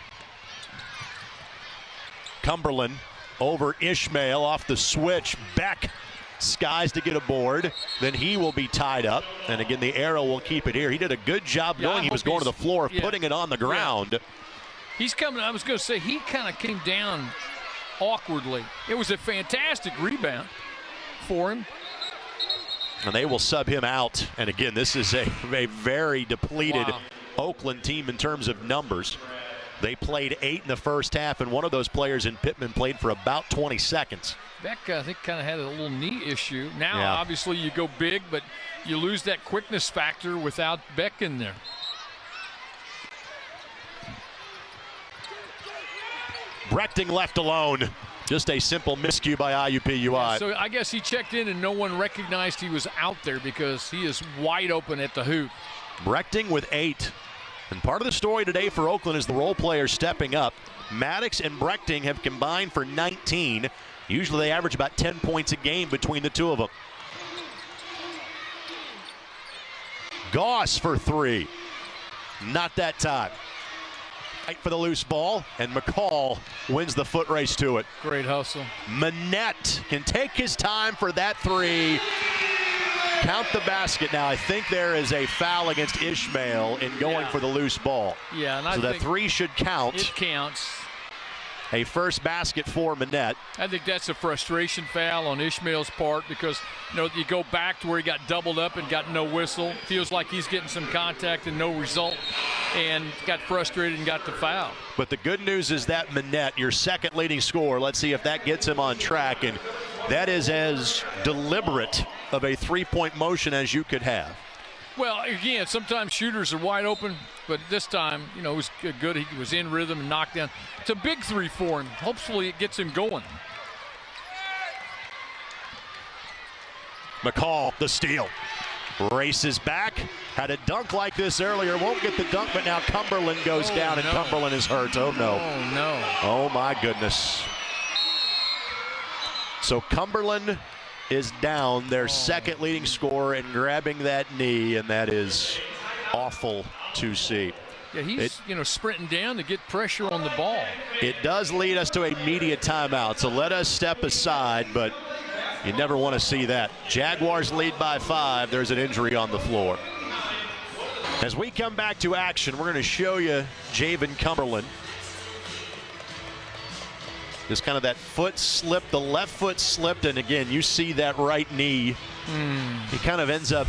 Cumberland over Ishmael off the switch. Beck skies to get a board. Then he will be tied up. And again, the arrow will keep it here. He did a good job knowing he was going to the floor, putting it on the ground. Yeah. He's coming, I was going to say, he kind of came down awkwardly. It was a fantastic rebound for him. And they will sub him out. And again, this is a very depleted Oakland team in terms of numbers. They played 8 in the first half, and one of those players in Pittman played for about 20 seconds. Beck, I think, kind of had a little knee issue. Now, obviously, you go big, but you lose that quickness factor without Beck in there. Brechting left alone. Just a simple miscue by IUPUI. So I guess he checked in and no one recognized he was out there because he is wide open at the hoop. Brechting with 8. And part of the story today for Oakland is the role players stepping up. Maddox and Brechting have combined for 19. Usually they average about 10 points a game between the two of them. Goss for 3. Not that time. Fight for the loose ball, and McCall wins the foot race to it. Great hustle. Manette can take his time for that 3. Count the basket. Now, I think there is a foul against Ishmael in going for the loose ball. Yeah, and so that 3 should count. It counts. A first basket for Manette. I think that's a frustration foul on Ishmael's part because, you go back to where he got doubled up and got no whistle. Feels like he's getting some contact and no result, and got frustrated and got the foul. But the good news is that Manette, your second leading scorer, let's see if that gets him on track. And that is as deliberate of a 3-point motion as you could have. Well, again, sometimes shooters are wide open, but this time, you know, it was good. He was in rhythm and knocked down. It's a big three for him. Hopefully it gets him going. McCall, the steal. Races back. Had a dunk like this earlier. Won't get the dunk, but now Cumberland goes down, and Cumberland is hurt. Oh, no. Oh, no. Oh, my goodness. So Cumberland is down, their second leading scorer, and grabbing that knee, and that is awful to see. Yeah, he's sprinting down to get pressure on the ball. It does lead us to a media timeout, so let us step aside, but you never want to see that. Jaguars lead by 5. There's an injury on the floor. As we come back to action, we're going to show you Javen Cumberland. Just kind of that foot slipped, the left foot slipped, and again, you see that right knee. He kind of ends up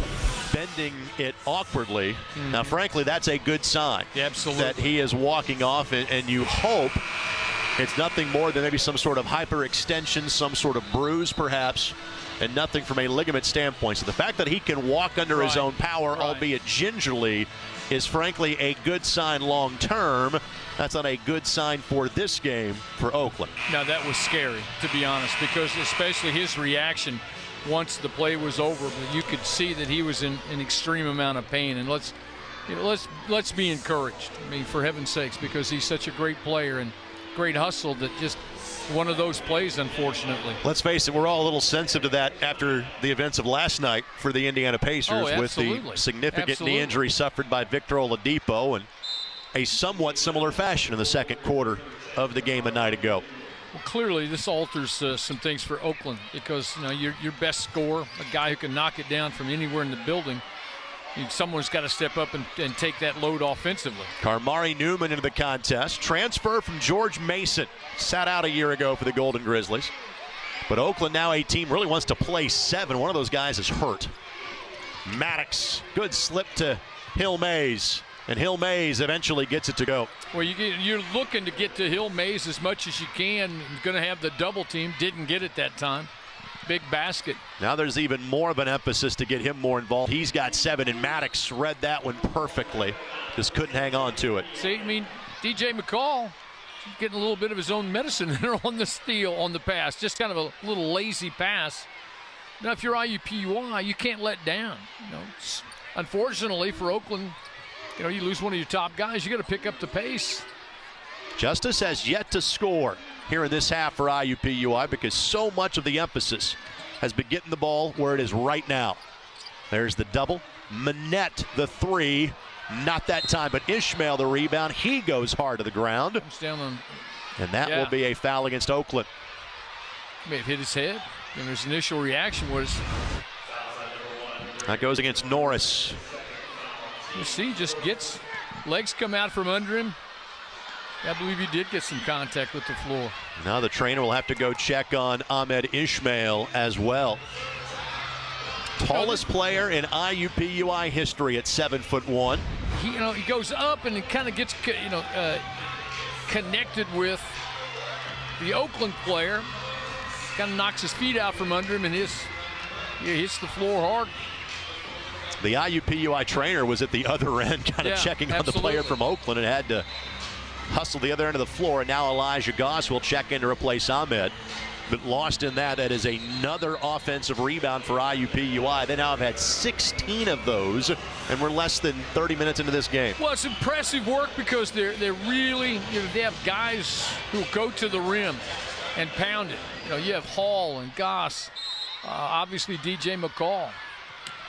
bending it awkwardly. Now, frankly, that's a good sign. Yeah, absolutely. That he is walking off, and you hope it's nothing more than maybe some sort of hyperextension, some sort of bruise perhaps, and nothing from a ligament standpoint. So the fact that he can walk under his own power, albeit gingerly, is frankly a good sign long term. That's not a good sign for this game for Oakland. Now that was scary, to be honest, because especially his reaction once the play was over, you could see that he was in an extreme amount of pain. And let's be encouraged. I mean, for heaven's sakes, because he's such a great player and great hustle that just one of those plays, unfortunately. Let's face it, we're all a little sensitive to that after the events of last night for the Indiana Pacers with the significant knee injury suffered by Victor Oladipo, and a somewhat similar fashion in the second quarter of the game a night ago. Well, clearly this alters some things for Oakland, because your best scorer, a guy who can knock it down from anywhere in the building, someone's got to step up and take that load offensively. Karmari Newman into the contest. Transfer from George Mason. Sat out a year ago for the Golden Grizzlies. But Oakland, now a team, really wants to play 7. One of those guys is hurt. Maddox, good slip to Hill Mays. And Hill Mays eventually gets it to go. Well, you're looking to get to Hill Mays as much as you can. You're going to have the double team. Didn't get it that time. Big basket. Now there's even more of an emphasis to get him more involved. He's got 7, and Maddox read that one perfectly. Just couldn't hang on to it. See, I mean, DJ McCall getting a little bit of his own medicine there on the steal, on the pass. Just kind of a little lazy pass. Now, if you're IUPUI, you can't let down. Unfortunately for Oakland, you lose one of your top guys, you got to pick up the pace. Justice has yet to score here in this half for IUPUI because so much of the emphasis has been getting the ball where it is right now. There's the double. Manette, the 3. Not that time, but Ishmael, the rebound. He goes hard to the ground. And that will be a foul against Oakland. May have hit his head. And his initial reaction was. That goes against Norris. You see, just gets, legs come out from under him. I believe he did get some contact with the floor. Now the trainer will have to go check on Ahmed Ishmael as well. Tallest player in IUPUI history at 7'1". He goes up and it kind of gets connected with the Oakland player. Kind of knocks his feet out from under him and he hits the floor hard. The IUPUI trainer was at the other end, kind of checking on the player from Oakland, and had to hustle the other end of the floor. And now Elijah Goss will check in to replace Ahmed. But lost in that is another offensive rebound for IUPUI. They now have had 16 of those, and we're less than 30 minutes into this game. Well, it's impressive work because they're really, they have guys who go to the rim and pound it. You have Hall and Goss, obviously DJ McCall.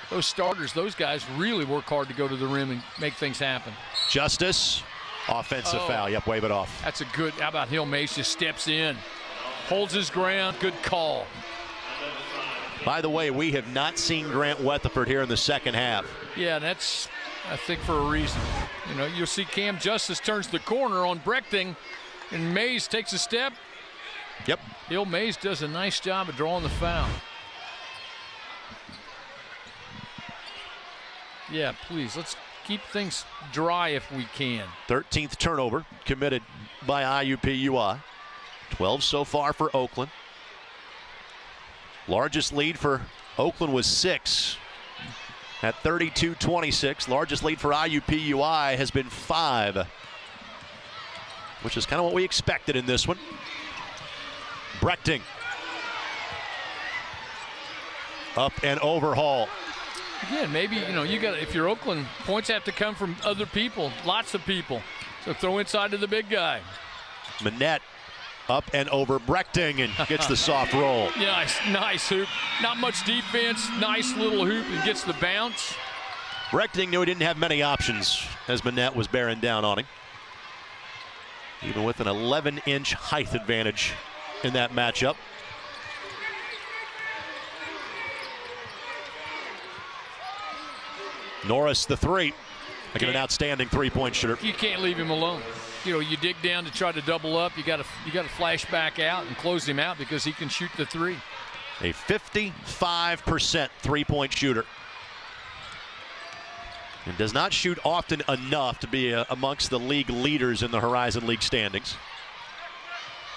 Those starters, those guys really work hard to go to the rim and make things happen. Justice, offensive foul. Yep, wave it off. That's a good, how about Hill Mays just steps in, holds his ground, good call. By the way, we have not seen Grant Weatherford here in the second half. Yeah, that's, I think, for a reason. You'll see Cam Justice turns the corner on Brechting, and Mays takes a step. Yep. Hill Mays does a nice job of drawing the foul. Yeah, please, let's keep things dry if we can. 13th turnover committed by IUPUI. 12 so far for Oakland. Largest lead for Oakland was 6. at 32-26. Largest lead for IUPUI has been 5, which is kind of what we expected in this one. Brechting. Up and over Hall. Again, maybe, you got, if you're Oakland, points have to come from other people, lots of people. So throw inside to the big guy. Manette up and over Brechting and gets the soft roll. Yeah, nice hoop. Not much defense, nice little hoop and gets the bounce. Brechting knew he didn't have many options as Manette was bearing down on him. Even with an 11-inch height advantage in that matchup. Norris the three. Again, an outstanding three-point shooter. You can't leave him alone. You dig down to try to double up. You got to flash back out and close him out because he can shoot the three. A 55% three-point shooter. And does not shoot often enough to be amongst the league leaders in the Horizon League standings.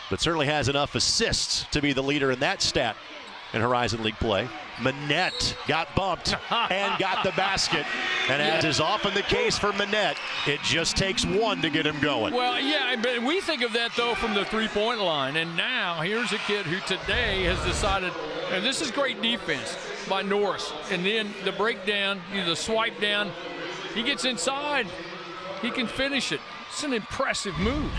But certainly has enough assists to be the leader in that stat in Horizon League play. Manette got bumped and got the basket. And as is often the case for Manette, it just takes one to get him going. Well, yeah, but we think of that, though, from the three-point line. And now here's a kid who today has decided, and this is great defense by Norris. And then the breakdown, the swipe down, he gets inside. He can finish it. It's an impressive move.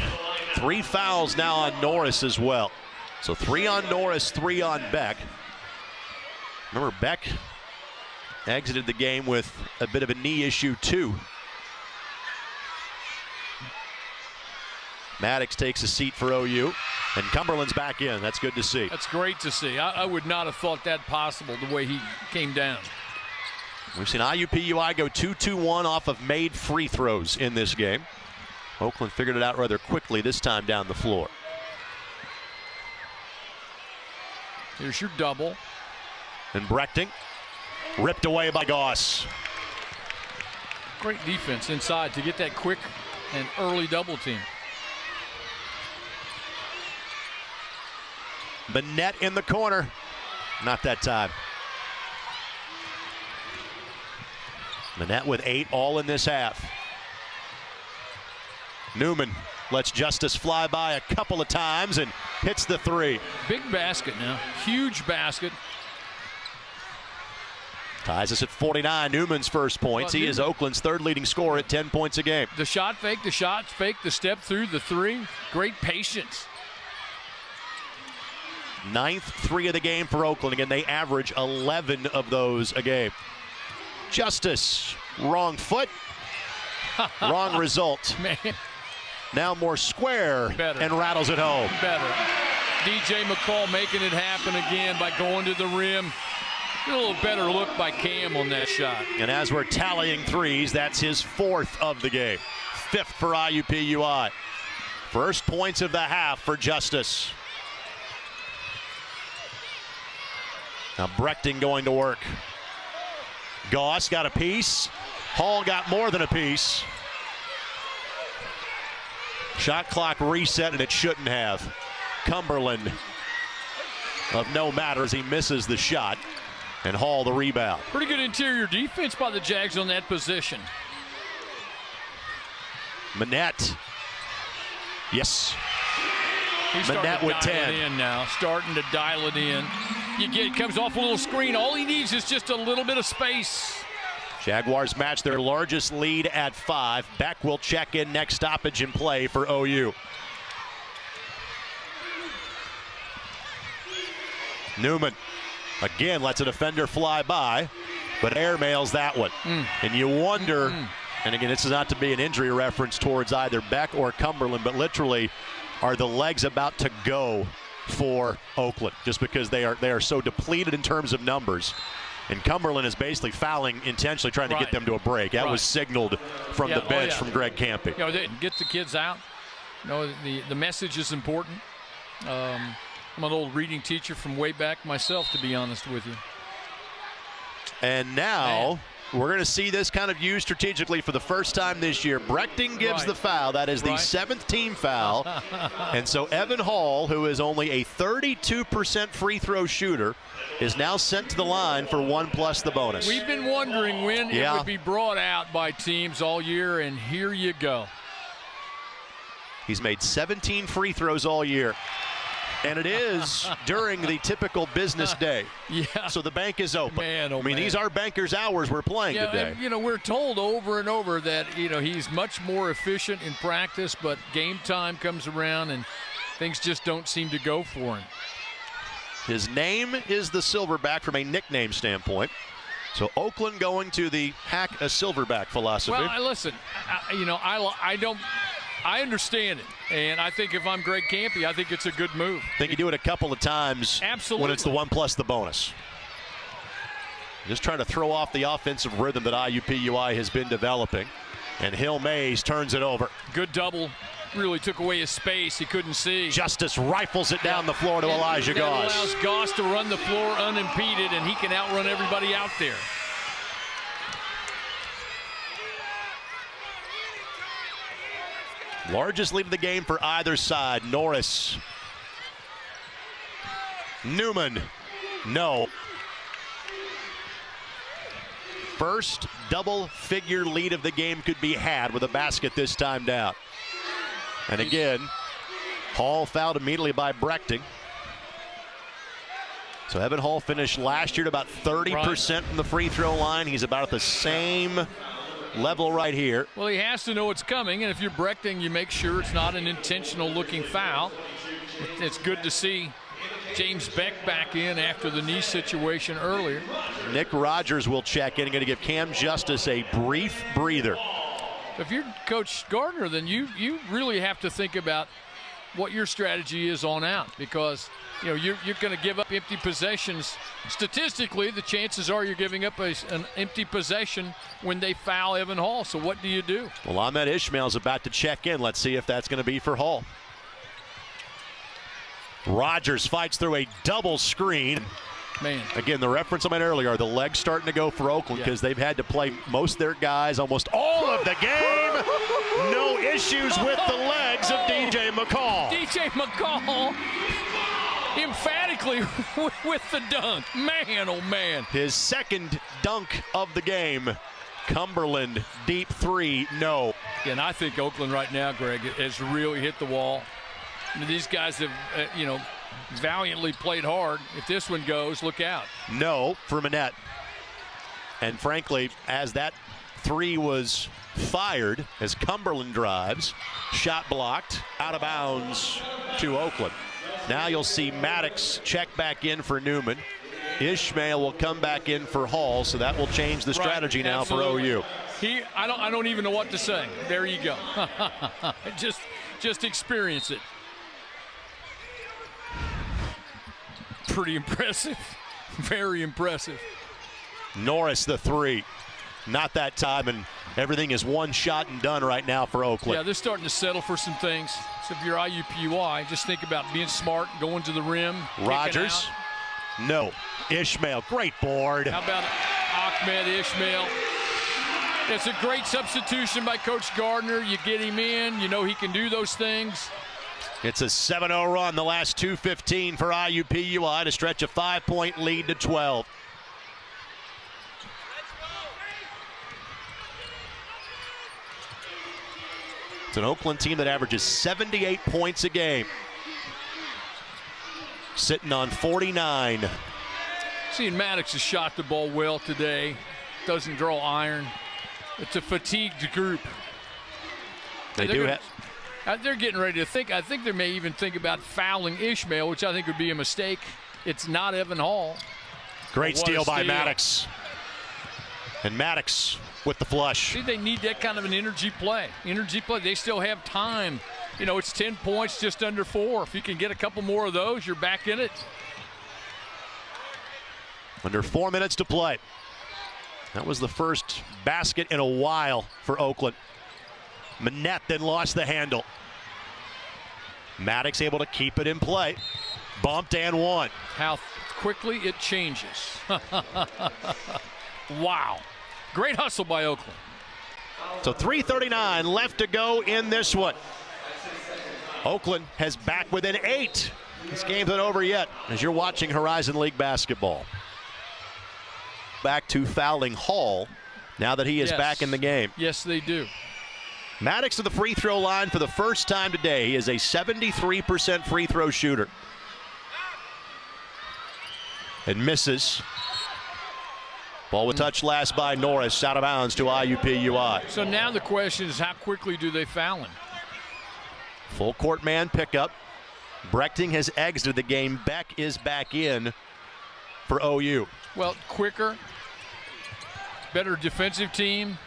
3 fouls now on Norris as well. So 3 on Norris, 3 on Beck. Remember, Beck exited the game with a bit of a knee issue too. Maddox takes a seat for OU, and Cumberland's back in. That's good to see. That's great to see. I would not have thought that possible the way he came down. We've seen IUPUI go 2-2-1 off of made free throws in this game. Oakland figured it out rather quickly this time down the floor. Here's your double. And Brechting ripped away by Goss. Great defense inside to get that quick and early double team. Manette in the corner. Not that time. Manette with 8 all in this half. Newman lets Justice fly by a couple of times and hits the three. Big basket now. Huge basket. Ties us at 49. Newman's first points. He is Oakland's third leading scorer at 10 points a game. The shot fake, the shot fake, the step through, the three. Great patience. 9th three of the game for Oakland. Again, they average 11 of those a game. Justice, wrong foot, wrong result. Man. Now more square. Better. And rattles it home. Better. DJ McCall making it happen again by going to the rim. A little better look by Cam on that shot. And as we're tallying threes, that's his 4th of the game. 5th for IUPUI. First points of the half for Justice. Now Brechting going to work. Goss got a piece. Hall got more than a piece. Shot clock reset, and it shouldn't have. Cumberland of no matter as he misses the shot. And Hall the rebound. Pretty good interior defense by the Jags on that position. Manette. Yes. He's Manette with 10. In now, starting to dial it in. It comes off a little screen. All he needs is just a little bit of space. Jaguars match their largest lead at 5. Beck will check in next stoppage in play for OU. Newman again lets a defender fly by, but airmails that one. And you wonder, and again, this is not to be an injury reference towards either Beck or Cumberland, but literally, are the legs about to go for Oakland just because they are so depleted in terms of numbers? And Cumberland is basically fouling intentionally, trying to get them to a break. That was signaled from the bench from Greg Campy. Get the kids out. The message is important. I'm an old reading teacher from way back myself, to be honest with you. And now we're going to see this kind of used strategically for the first time this year. Brechting gives the foul. That is the 7th team foul. And so Evan Hall, who is only a 32% free throw shooter, is now sent to the line for 1 plus the bonus. We've been wondering when it would be brought out by teams all year, and here you go. He's made 17 free throws all year. And it is during the typical business day. Yeah. So the bank is open. Man, oh, I mean, these are bankers' hours we're playing today. And, we're told over and over that, he's much more efficient in practice, but game time comes around and things just don't seem to go for him. His name is the Silverback from a nickname standpoint. So Oakland going to the hack a Silverback philosophy. Well, listen, I understand it, and I think if I'm Greg Campy, I think it's a good move. I think you do it a couple of times. Absolutely. When it's the 1 plus the bonus. Just trying to throw off the offensive rhythm that IUPUI has been developing. And Hill Mays turns it over. Good double. Really took away his space. He couldn't see. Justice rifles it down the floor to Elijah Goss. That allows Goss to run the floor unimpeded, and he can outrun everybody out there. Largest lead of the game for either side. Norris. Newman. No. First double-figure lead of the game could be had with a basket this time down. And again, Hall fouled immediately by Brechting. So Evan Hall finished last year at about 30% from the free throw line. He's about at the same level right here. Well, he has to know it's coming, and if you're Brechting, you make sure it's not an intentional looking foul. It's good to see James Beck back in after the knee situation earlier. Nick Rogers will check in and going to give Cam Justice a brief breather. If you're Coach Gardner, then you really have to think about what your strategy is on out, because you're going to give up empty possessions. Statistically, the chances are you're giving up an empty possession when they foul Evan Hall. So what do you do? Well, Ahmed Ishmael's about to check in. Let's see if that's going to be for Hall. Rogers fights through a double screen. Man. Again, the reference I made earlier, the legs starting to go for Oakland because they've had to play most of their guys almost all of the game. No issues with the legs of DJ McCall. DJ McCall emphatically with the dunk. Man, oh man. His second dunk of the game. Cumberland, deep three, no. And I think Oakland right now, Greg, has really hit the wall. I mean, these guys have, valiantly played hard. If this one goes, look out. No for Manette. And frankly, as that three was fired, as Cumberland drives, shot blocked, out of bounds to Oakland. Now you'll see Maddox check back in for Newman. Ishmael will come back in for Hall, so that will change the strategy now for OU. I don't even know what to say. There you go. just experience it. Pretty impressive. Very impressive. Norris the three. Not that time, and everything is one shot and done right now for Oakland. Yeah, they're starting to settle for some things. So if you're IUPUI, just think about being smart, going to the rim. Rogers. No. Ishmael, great board. How about Ahmed Ishmael? It's a great substitution by Coach Gardner. You get him in, you know he can do those things. It's a 7-0 run, the last 2:15 for IUPUI to stretch a 5-point lead to 12. It's an Oakland team that averages 78 points a game. Sitting on 49. Seeing Maddox has shot the ball well today. Doesn't draw iron. It's a fatigued group. They do have. They're getting ready to think. I think they may even think about fouling Ishmael, which I think would be a mistake. It's not Evan Hall. Great steal by Maddox. And Maddox with the flush. See, they need that kind of an energy play. They still have time. It's 10 points, just under 4. If you can get a couple more of those, you're back in it. Under 4 minutes to play. That was the first basket in a while for Oakland. Manette then lost the handle. Maddox able to keep it in play. Bumped and one. How quickly it changes. Wow. Great hustle by Oakland. So 3:39 left to go in this one. Oakland has back within 8. This game's not over yet as you're watching Horizon League basketball. Back to fouling Hall now that he is back in the game. Yes, they do. Maddox to the free throw line for the first time today. He is a 73% free throw shooter. And misses. Ball with touch last by Norris, out of bounds to IUPUI. So now the question is, how quickly do they foul him? Full court man pickup. Brechting has exited the game. Beck is back in for OU. Well, quicker, better defensive team.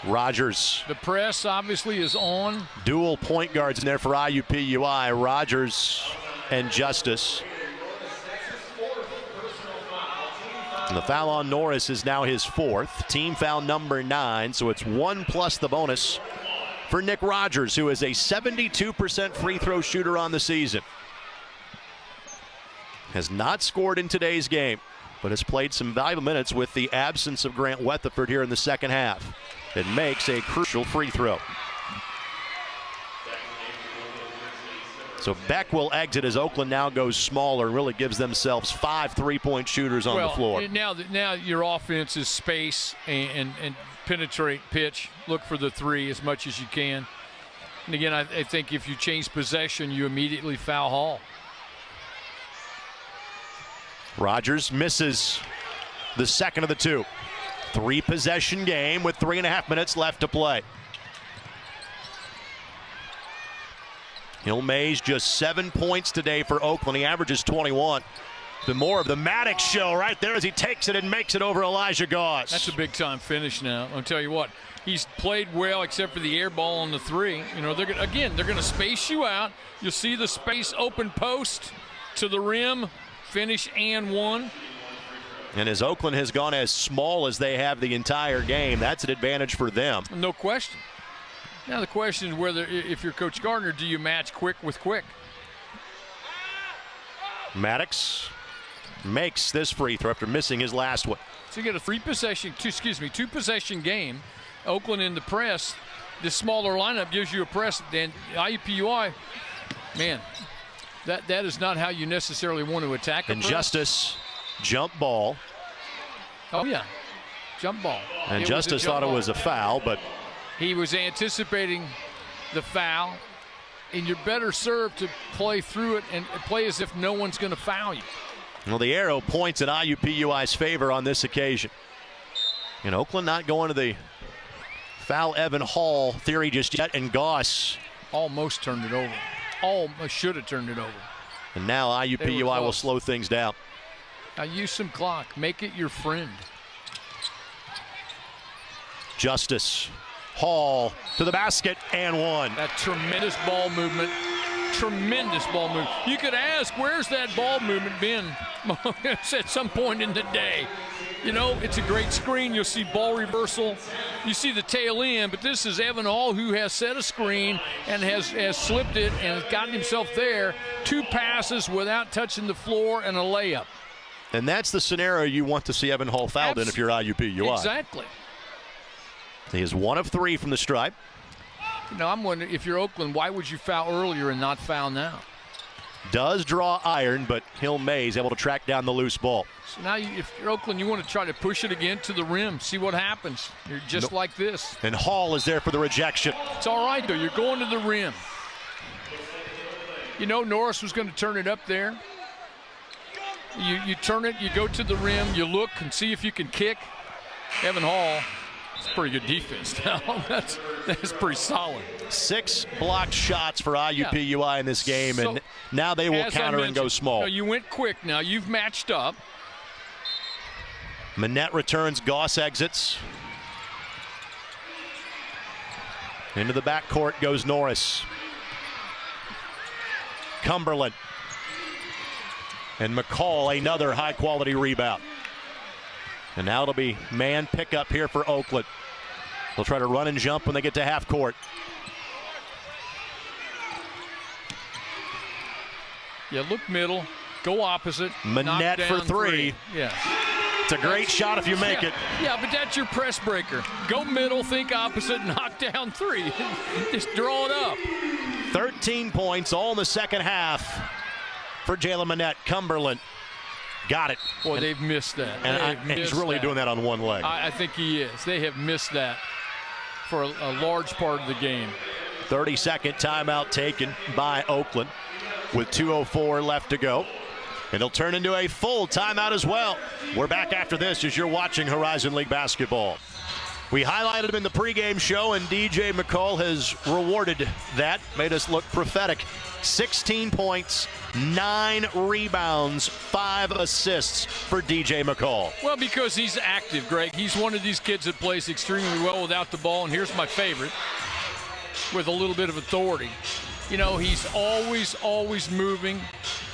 Rogers. The press obviously is on. Dual point guards in there for IUPUI. Rogers and Justice. And the foul on Norris is now his 4th. Team foul number 9, so it's 1 plus the bonus for Nick Rogers, who is a 72% free throw shooter on the season. Has not scored in today's game, but has played some valuable minutes with the absence of Grant Weatherford here in the second half. It makes a crucial free throw. So Beck will exit as Oakland now goes smaller, really gives themselves 5 3-point shooters on the floor. Now your offense is space and penetrate, pitch, look for the 3 as much as you can. And again, I think if you change possession, you immediately foul Hall. Rogers misses the second of the 2. 3-possession game with 3.5 minutes left to play. Hill Mays just 7 points today for Oakland. He averages 21. The more of the Maddox show right there as he takes it and makes it over Elijah Goss. That's a big-time finish now. I'll tell you what, he's played well except for the air ball on the 3. You know, they're going to space you out. You'll see the space, open post to the rim, finish and 1. And as Oakland has gone as small as they have the entire game, that's an advantage for them. No question. Now the question is whether, if you're Coach Gardner, do you match quick with quick? Maddox makes this free throw after missing his last one. So you get a 2-possession game. Oakland in the press. This smaller lineup gives you a press. And IUPUI, man, that is not how you necessarily want to attack. And Justice, jump ball. Oh yeah, jump ball. And Justice thought it was a foul, but he was anticipating the foul, and you're better served to play through it and play as if no one's going to foul you. Well, the arrow points in IUPUI's favor on this occasion. And Oakland not going to the foul Evan Hall theory just yet, and Goss almost turned it over. Almost should have turned it over. And now IUPUI will slow things down. Now use some clock. Make it your friend. Justice. Hall to the basket and 1. That tremendous ball movement. Tremendous ball movement. You could ask, where's that ball movement been at some point in the day? You know, it's a great screen. You'll see ball reversal. You see the tail end, but this is Evan Hall who has set a screen and has slipped it and has gotten himself there. 2 passes without touching the floor and a layup. And that's the scenario you want to see Evan Hall fouled in if you're IUPUI. Exactly. He is 1 of 3 from the stripe. You know, I'm wondering, if you're Oakland, why would you foul earlier and not foul now? Does draw iron, but Hill Mays able to track down the loose ball. So now, if you're Oakland, you want to try to push it again to the rim, see what happens. You're just like this. And Hall is there for the rejection. It's all right, though. You're going to the rim. You know Norris was going to turn it up there. You turn it, you go to the rim, you look and see if you can kick. Evan Hall. It's pretty good defense now. That's pretty solid. 6 blocked shots for IUPUI in this game, so, and now they will counter and go small. You went quick now. You've matched up. Manette returns. Goss exits. Into the backcourt goes Norris. Cumberland. And McCall, another high-quality rebound. And now it'll be man pickup here for Oakland. They'll try to run and jump when they get to half court. Yeah, look middle, go opposite. Manette for 3. Yeah. It's a great shot if you make it. Yeah, but that's your press breaker. Go middle, think opposite, knock down 3. Just draw it up. 13 points all in the second half for Jalen Manette. Cumberland got it. Boy, they've missed that. And he's really doing that on one leg. I think he is. They have missed that for a large part of the game. 30-second timeout taken by Oakland with 2:04 left to go. And it'll turn into a full timeout as well. We're back after this as you're watching Horizon League basketball. We highlighted him in the pregame show, and DJ McCall has rewarded that, made us look prophetic. 16 points, 9 rebounds, 5 assists for DJ McCall. Well, because he's active, Greg. He's one of these kids that plays extremely well without the ball, and here's my favorite, with a little bit of authority. You know, he's always moving.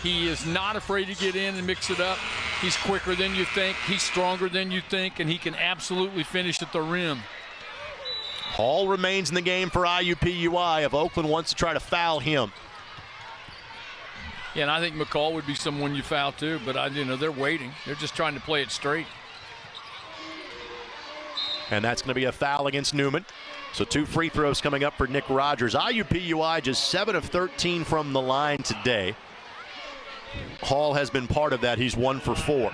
He is not afraid to get in and mix it up. He's quicker than you think. He's stronger than you think, and he can absolutely finish at the rim. Hall remains in the game for IUPUI if Oakland wants to try to foul him. Yeah, and I think McCall would be someone you foul too, but they're waiting. They're just trying to play it straight. And that's going to be a foul against Newman. So 2 free throws coming up for Nick Rogers. IUPUI just 7 of 13 from the line today. Hall has been part of that. He's 1 for 4.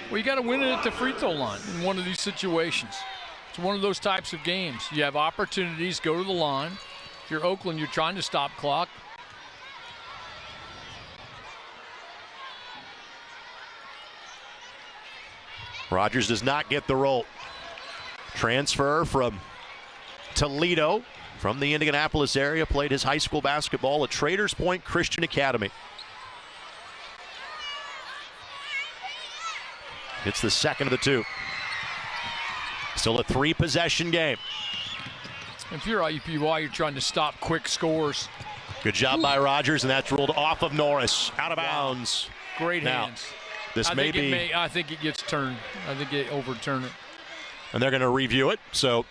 Well, you got to win it at the free throw line in one of these situations. It's one of those types of games. You have opportunities, go to the line. If you're Oakland, you're trying to stop clock. Rogers does not get the roll. Transfer from Toledo, from the Indianapolis area, played his high school basketball at Traders Point Christian Academy. It's the second of the 2. Still a 3-possession game. If you're IUPUI, you're trying to stop quick scores. Good job by Rogers, and that's ruled off of Norris. Out of bounds. Great now, hands. This may be. I think it gets turned. I think they overturn it. And they're going to review it, so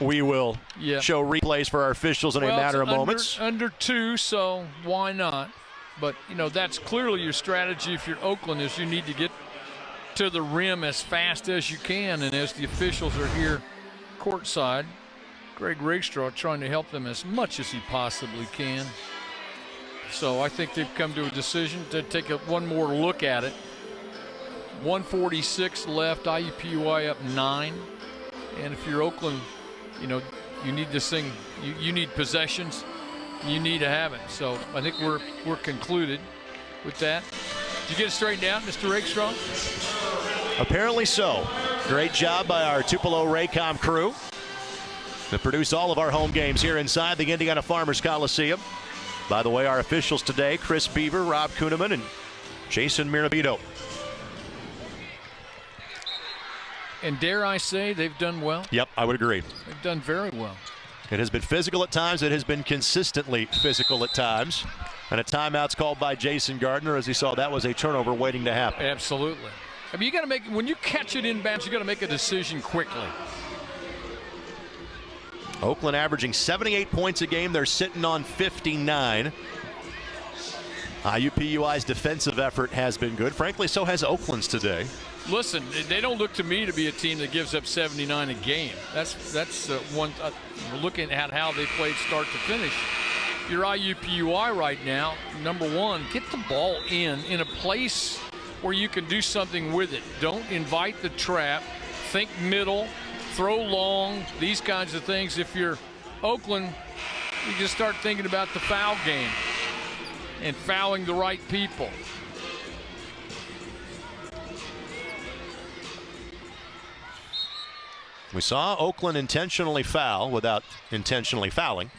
we will show replays for our officials in a matter of moments. Under 2, so why not? But, that's clearly your strategy if you're Oakland, is you need to get to the rim as fast as you can. And as the officials are here courtside, Greg Rakestraw trying to help them as much as he possibly can. So I think they've come to a decision to take one more look at it. 1:46 left, IUPUI up 9. And if you're Oakland, you need this thing, you need possessions, you need to have it. So I think we're concluded with that. Did you get it straightened out, Mr. Rakestraw? Apparently so. Great job by our Tupelo Raycom crew that produce all of our home games here inside the Indiana Farmers Coliseum. By the way, our officials today, Chris Beaver, Rob Kuhneman, and Jason Miravito. And dare I say, they've done well? Yep, I would agree. They've done very well. It has been physical at times. It has been consistently physical at times. And a timeout's called by Jason Gardner. As he saw, that was a turnover waiting to happen. Absolutely. I mean, you got to make, when you catch it inbounds, you got to make a decision quickly. Oakland averaging 78 points a game. They're sitting on 59. IUPUI's defensive effort has been good. Frankly, so has Oakland's today. Listen, they don't look to me to be a team that gives up 79 a game. That's one. Looking at how they played start to finish. Your IUPUI right now, number one, get the ball in a place where you can do something with it. Don't invite the trap. Think middle, throw long, these kinds of things. If you're Oakland, you just start thinking about the foul game and fouling the right people. We saw Oakland intentionally foul without intentionally fouling.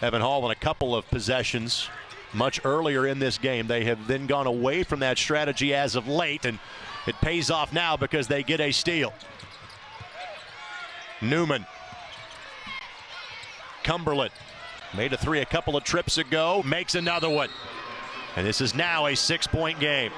Evan Hall in a couple of possessions much earlier in this game. They have then gone away from that strategy as of late, and it pays off now because they get a steal. Newman. Cumberland made a three a couple of trips ago, makes another one. And this is now a 6-point game.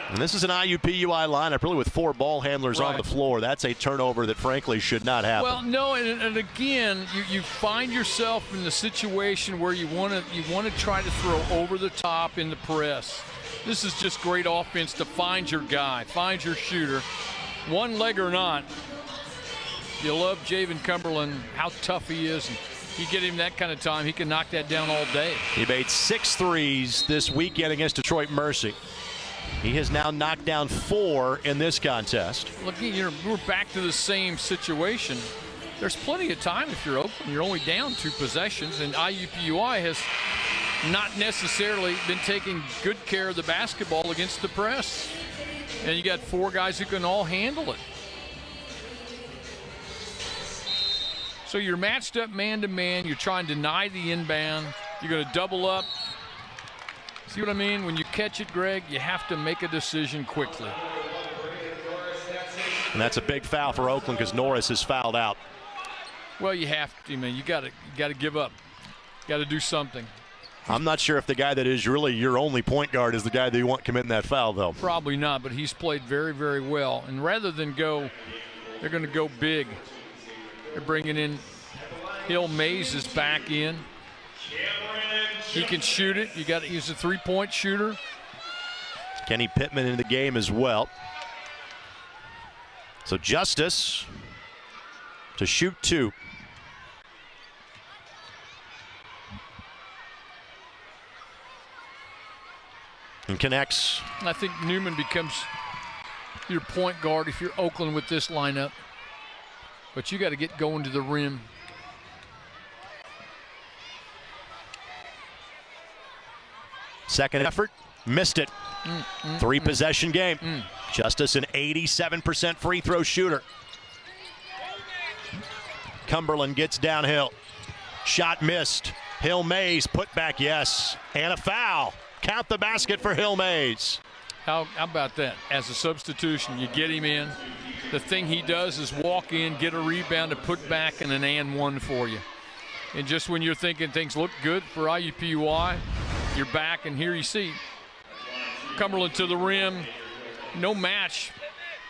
And this is an IUPUI lineup, really with 4 ball handlers on the floor. That's a turnover that, frankly, should not happen. Well, no, and again, you find yourself in the situation where you want to try to throw over the top in the press. This is just great offense to find your guy, find your shooter, one leg or not. You love Javen Cumberland, how tough he is. And you get him that kind of time, he can knock that down all day. He made 6 threes this weekend against Detroit Mercy. He has now knocked down 4 in this contest. Look, we're back to the same situation. There's plenty of time if you're Oakland. You're only down 2 possessions, and IUPUI has not necessarily been taking good care of the basketball against the press. And you got 4 guys who can all handle it. So you're matched up man-to-man. You're trying to deny the inbound. You're going to double up. See what I mean? When you catch it, Greg, you have to make a decision quickly. And that's a big foul for Oakland because Norris is fouled out. Well, you have to, man. You got to give up. You got to do something. I'm not sure if the guy that is really your only point guard is the guy that you want committing that foul, though. Probably not, but he's played very, very well. And rather than go, they're going to go big. They're bringing in Hill Mays is back in. He can shoot it. He's a 3-point shooter. Kenny Pittman in the game as well. So Justice to shoot 2. And connects. I think Newman becomes your point guard if you're Oakland with this lineup. But you got to get going to the rim. Second effort, missed it. 3-possession game. Justice an 87% free throw shooter. Cumberland gets downhill. Shot missed. Hill Mays put back, yes. And a foul. Count the basket for Hill Mays. How about that? As a substitution, you get him in. The thing he does is walk in, get a rebound, and put back in an and one for you. And just when you're thinking things look good for IUPUI, you're back, and here you see Cumberland to the rim. No match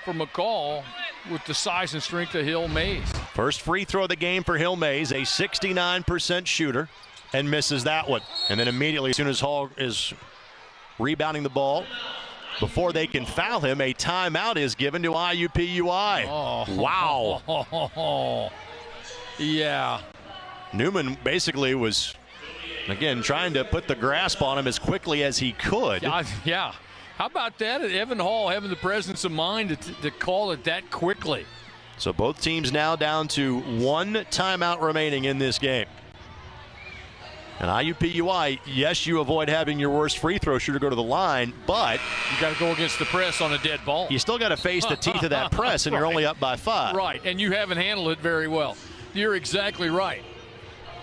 for McCall with the size and strength of Hill Mays. First free throw of the game for Hill Mays, a 69% shooter, and misses that one. And then immediately, as soon as Hall is rebounding the ball, before they can foul him, a timeout is given to IUPUI. Oh. Wow. Yeah. Newman basically was, again, trying to put the grasp on him as quickly as he could. Yeah. How about that? Evan Hall having the presence of mind to call it that quickly. So both teams now down to 1 timeout remaining in this game. And IUPUI, yes, you avoid having your worst free throw shooter go to the line, but you got to go against the press on a dead ball. You still got to face the teeth of that press, and you're only up by 5. Right, and you haven't handled it very well. You're exactly right.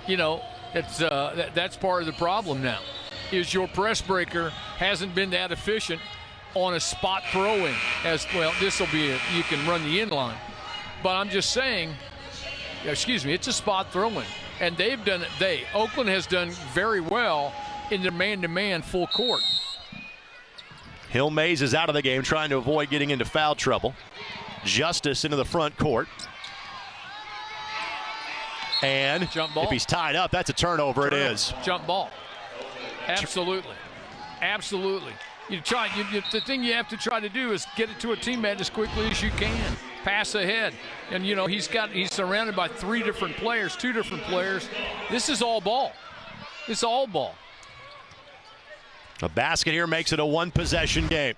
You know, that's part of the problem now, is your press breaker hasn't been that efficient on a spot throwing. As well, this will be you can run the inline. But I'm just saying, it's a spot throwing. And they've done it. Oakland has done very well in their man-to-man full court. Hill Mays is out of the game, trying to avoid getting into foul trouble. Justice into the front court. And jump ball. If he's tied up, that's a turnover. It is. Jump ball. Absolutely. Absolutely. The thing you have to try to do is get it to a teammate as quickly as you can. Pass ahead. And, he's surrounded by 3 different players, 2 different players. This is all ball. It's all ball. A basket here makes it a 1-possession game.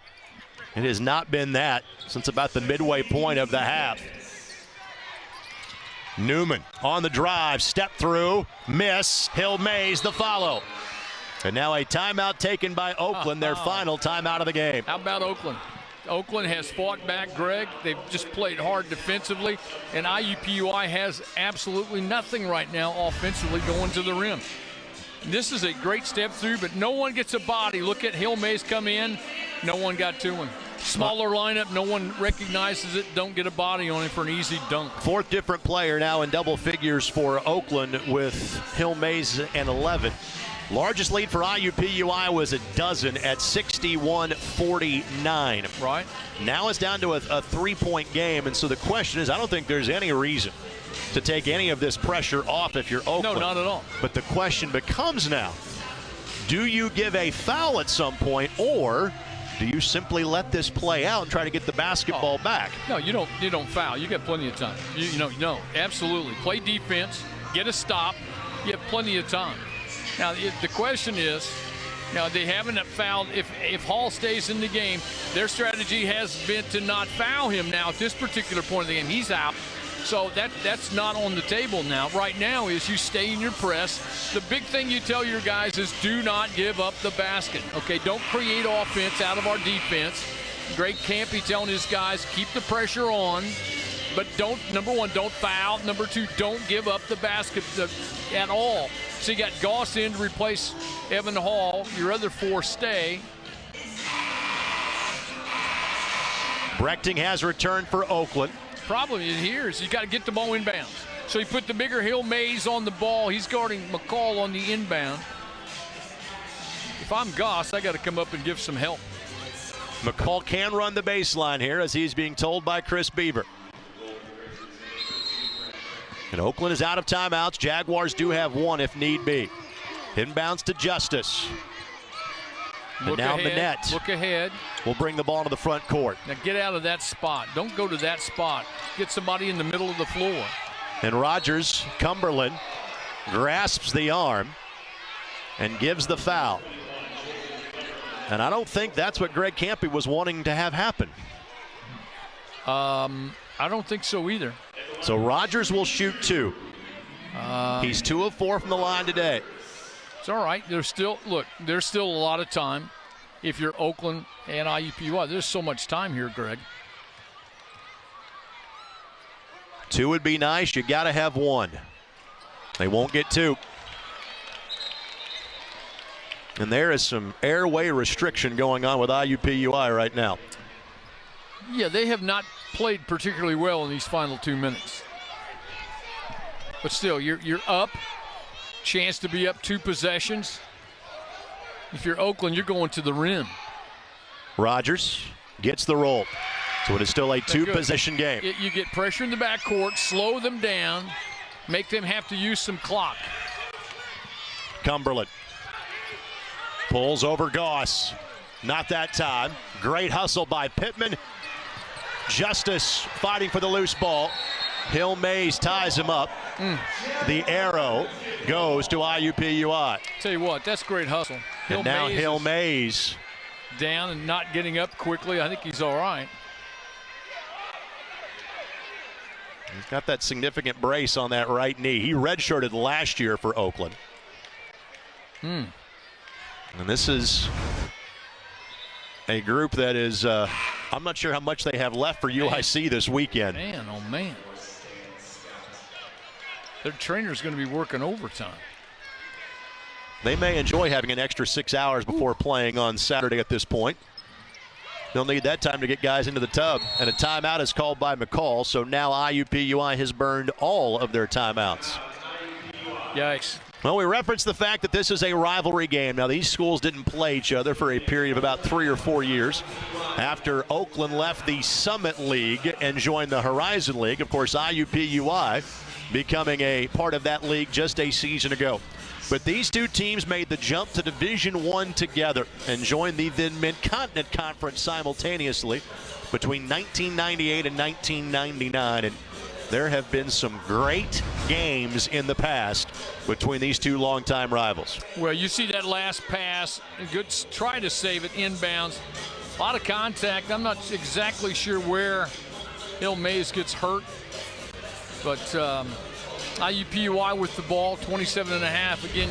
It has not been that since about the midway point of the half. Newman on the drive, step through, miss. Hill Mays the follow. And now a timeout taken by Oakland, their final timeout of the game. How about Oakland? Oakland has fought back, Greg. They've just played hard defensively, and IUPUI has absolutely nothing right now offensively going to the rim. This is a great step through, but no one gets a body. Look at Hill Mays come in. No one got to him. Smaller lineup, no one recognizes it, don't get a body on it for an easy dunk. Fourth different player now in double figures for Oakland with Hill Mays and 11. Largest lead for IUPUI was a dozen at 61-49. Right. Now it's down to a 3-point game, and so the question is, I don't think there's any reason to take any of this pressure off if you're Oakland. No, not at all. But the question becomes now, do you give a foul at some point, or do you simply let this play out and try to get the basketball back? No, you don't foul. You got plenty of time. No, absolutely. Play defense, get a stop. You have plenty of time. Now, the question is, now they haven't fouled. If Hall stays in the game, their strategy has been to not foul him now at this particular point of the game. He's out. So that's not on the table now. Right now is you stay in your press. The big thing you tell your guys is do not give up the basket. Okay, don't create offense out of our defense. Greg Campy telling his guys, keep the pressure on, but number one, don't foul. Number two, don't give up the basket at all. So you got Goss in to replace Evan Hall. Your other four stay. Brechting has returned for Oakland. Problem is here is you got to get the ball inbounds. So you put the bigger Hill Mays on the ball. He's guarding McCall on the inbound. If I'm Goss, I got to come up and give some help. McCall can run the baseline here, as he's being told by Chris Beaver. And Oakland is out of timeouts. Jaguars do have one if need be. Inbounds to Justice. And Look now ahead, Manette look ahead. will bring the ball to the front court. Now get out of that spot. Don't go to that spot. Get somebody in the middle of the floor. And Rogers, Cumberland, grasps the arm and gives the foul. And I don't think that's what Greg Campy was wanting to have happen. I don't think so either. So Rogers will shoot two. He's 2 of 4 from the line today. It's all right. There's still a lot of time. If you're Oakland and IUPUI, there's so much time here, Greg. 2 would be nice. You got to have 1. They won't get 2. And there is some airway restriction going on with IUPUI right now. Yeah, they have not played particularly well in these final 2 minutes. But still, you're up. Chance to be up 2 possessions. If you're Oakland, you're going to the rim. Rogers gets the roll. So it is still a 2-possession game. You get pressure in the backcourt, slow them down, make them have to use some clock. Cumberland pulls over Goss. Not that time. Great hustle by Pittman. Justice fighting for the loose ball. Hill Mays ties him up. The arrow goes to IUPUI. Tell you what, that's great hustle. And now Hill Mays down and not getting up quickly. I think he's all right. He's got that significant brace on that right knee. He redshirted last year for Oakland. And this is a group that is, I'm not sure how much they have left for UIC this weekend. Man, oh man. Their trainer's going to be working overtime. They may enjoy having an extra 6 hours before playing on Saturday at this point. They'll need that time to get guys into the tub. And a timeout is called by McCall, so now IUPUI has burned all of their timeouts. Yikes. Well, we referenced the fact that this is a rivalry game. Now, these schools didn't play each other for a period of about 3 or 4 years. After Oakland left the Summit League and joined the Horizon League, of course, IUPUI becoming a part of that league just a season ago. But these two teams made the jump to Division I together and joined the then Mid-Continent Conference simultaneously between 1998 and 1999. And there have been some great games in the past between these two longtime rivals. Well, you see that last pass, good try to save it inbounds. A lot of contact. I'm not exactly sure where Hill Mays gets hurt, but IUPUI with the ball, 27.5. Again,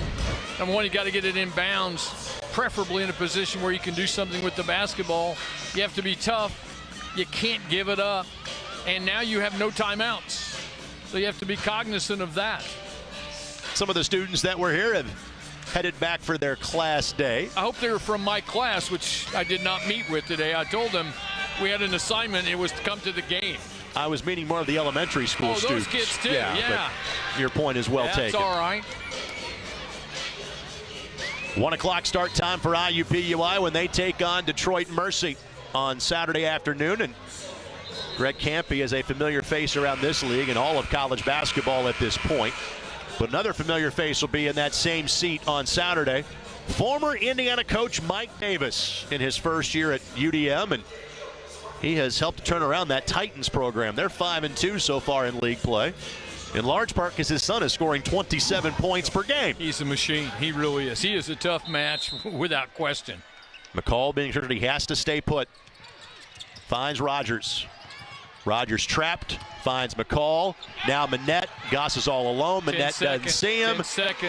number one, you got to get it inbounds, preferably in a position where you can do something with the basketball. You have to be tough. You can't give it up. And now you have no timeouts. So you have to be cognizant of that. Some of the students that were here have headed back for their class day. I hope they were from my class, which I did not meet with today. I told them we had an assignment. It was to come to the game. I was meaning more of the elementary school students. Those kids too, yeah. But your point is well taken. That's all right. 1 o'clock start time for IUPUI when they take on Detroit Mercy on Saturday afternoon. And Greg Campy is a familiar face around this league and all of college basketball at this point. But another familiar face will be in that same seat on Saturday. Former Indiana coach Mike Davis in his first year at UDM, and he has helped turn around that Titans program. They're 5-2 so far in league play, in large part because his son is scoring 27 points per game. He's a machine. He really is. He is a tough match without question. McCall being sure that he has to stay put. Finds Rogers. Rogers trapped. Finds McCall. Now Manette. Goss is all alone. Manette doesn't see him.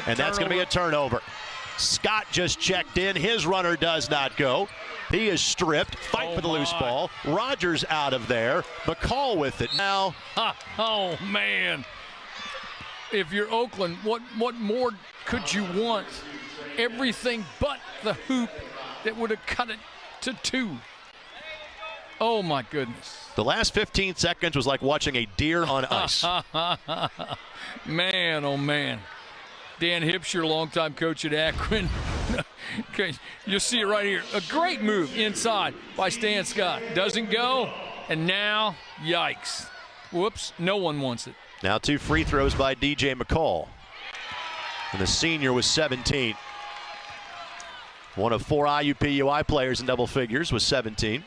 And that's going to be a turnover. Scott just checked in. His runner does not go. He is stripped. Fight for the loose ball. Rogers out of there. McCall with it now. Oh, man. If you're Oakland, what more could you want? Everything but the hoop that would have cut it to 2. Oh, my goodness. The last 15 seconds was like watching a deer on ice. Man, oh, man. Dan Hipsher, longtime coach at Akron. You'll see it right here. A great move inside by Stan Scott. Doesn't go, and now, yikes. Whoops, no one wants it. Now 2 free throws by DJ McCall. And the senior was 17. One of 4 IUPUI players in double figures was 17.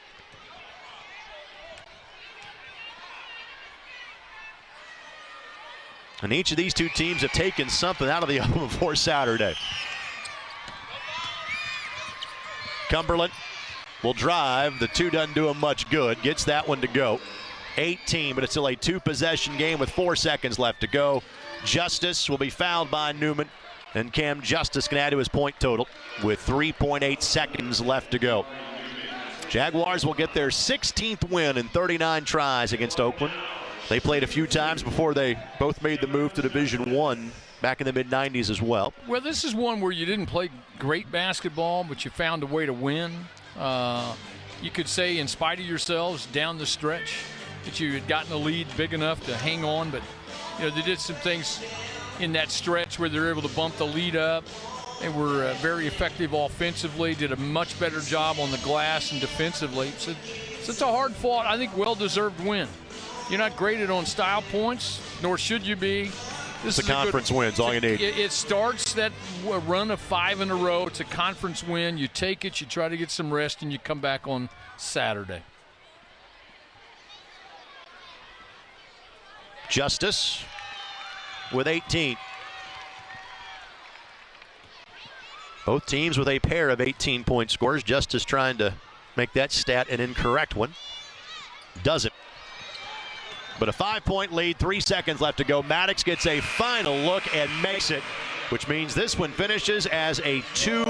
And each of these 2 teams have taken something out of the oven for Saturday. Cumberland will drive. The 2 doesn't do him much good. Gets that one to go. 18, but it's still a 2-possession game with 4 seconds left to go. Justice will be fouled by Newman, and Cam Justice can add to his point total with 3.8 seconds left to go. Jaguars will get their 16th win in 39 tries against Oakland. They played a few times before they both made the move to Division I back in the mid-90s as well. Well, this is one where you didn't play great basketball, but you found a way to win. You could say, in spite of yourselves, down the stretch, that you had gotten a lead big enough to hang on. But, you know, they did some things in that stretch where they were able to bump the lead up. They were very effective offensively, did a much better job on the glass and defensively. So it's a hard-fought, I think, well-deserved win. You're not graded on style points, nor should you be. This is a conference win, all you need. It starts that run of 5 in a row. It's a conference win. You take it, you try to get some rest, and you come back on Saturday. Justice with 18. Both teams with a pair of 18-point scores. Justice trying to make that stat an incorrect one. Doesn't. But a 5-point lead, 3 seconds left to go. Maddox gets a final look and makes it, which means this one finishes as a 2.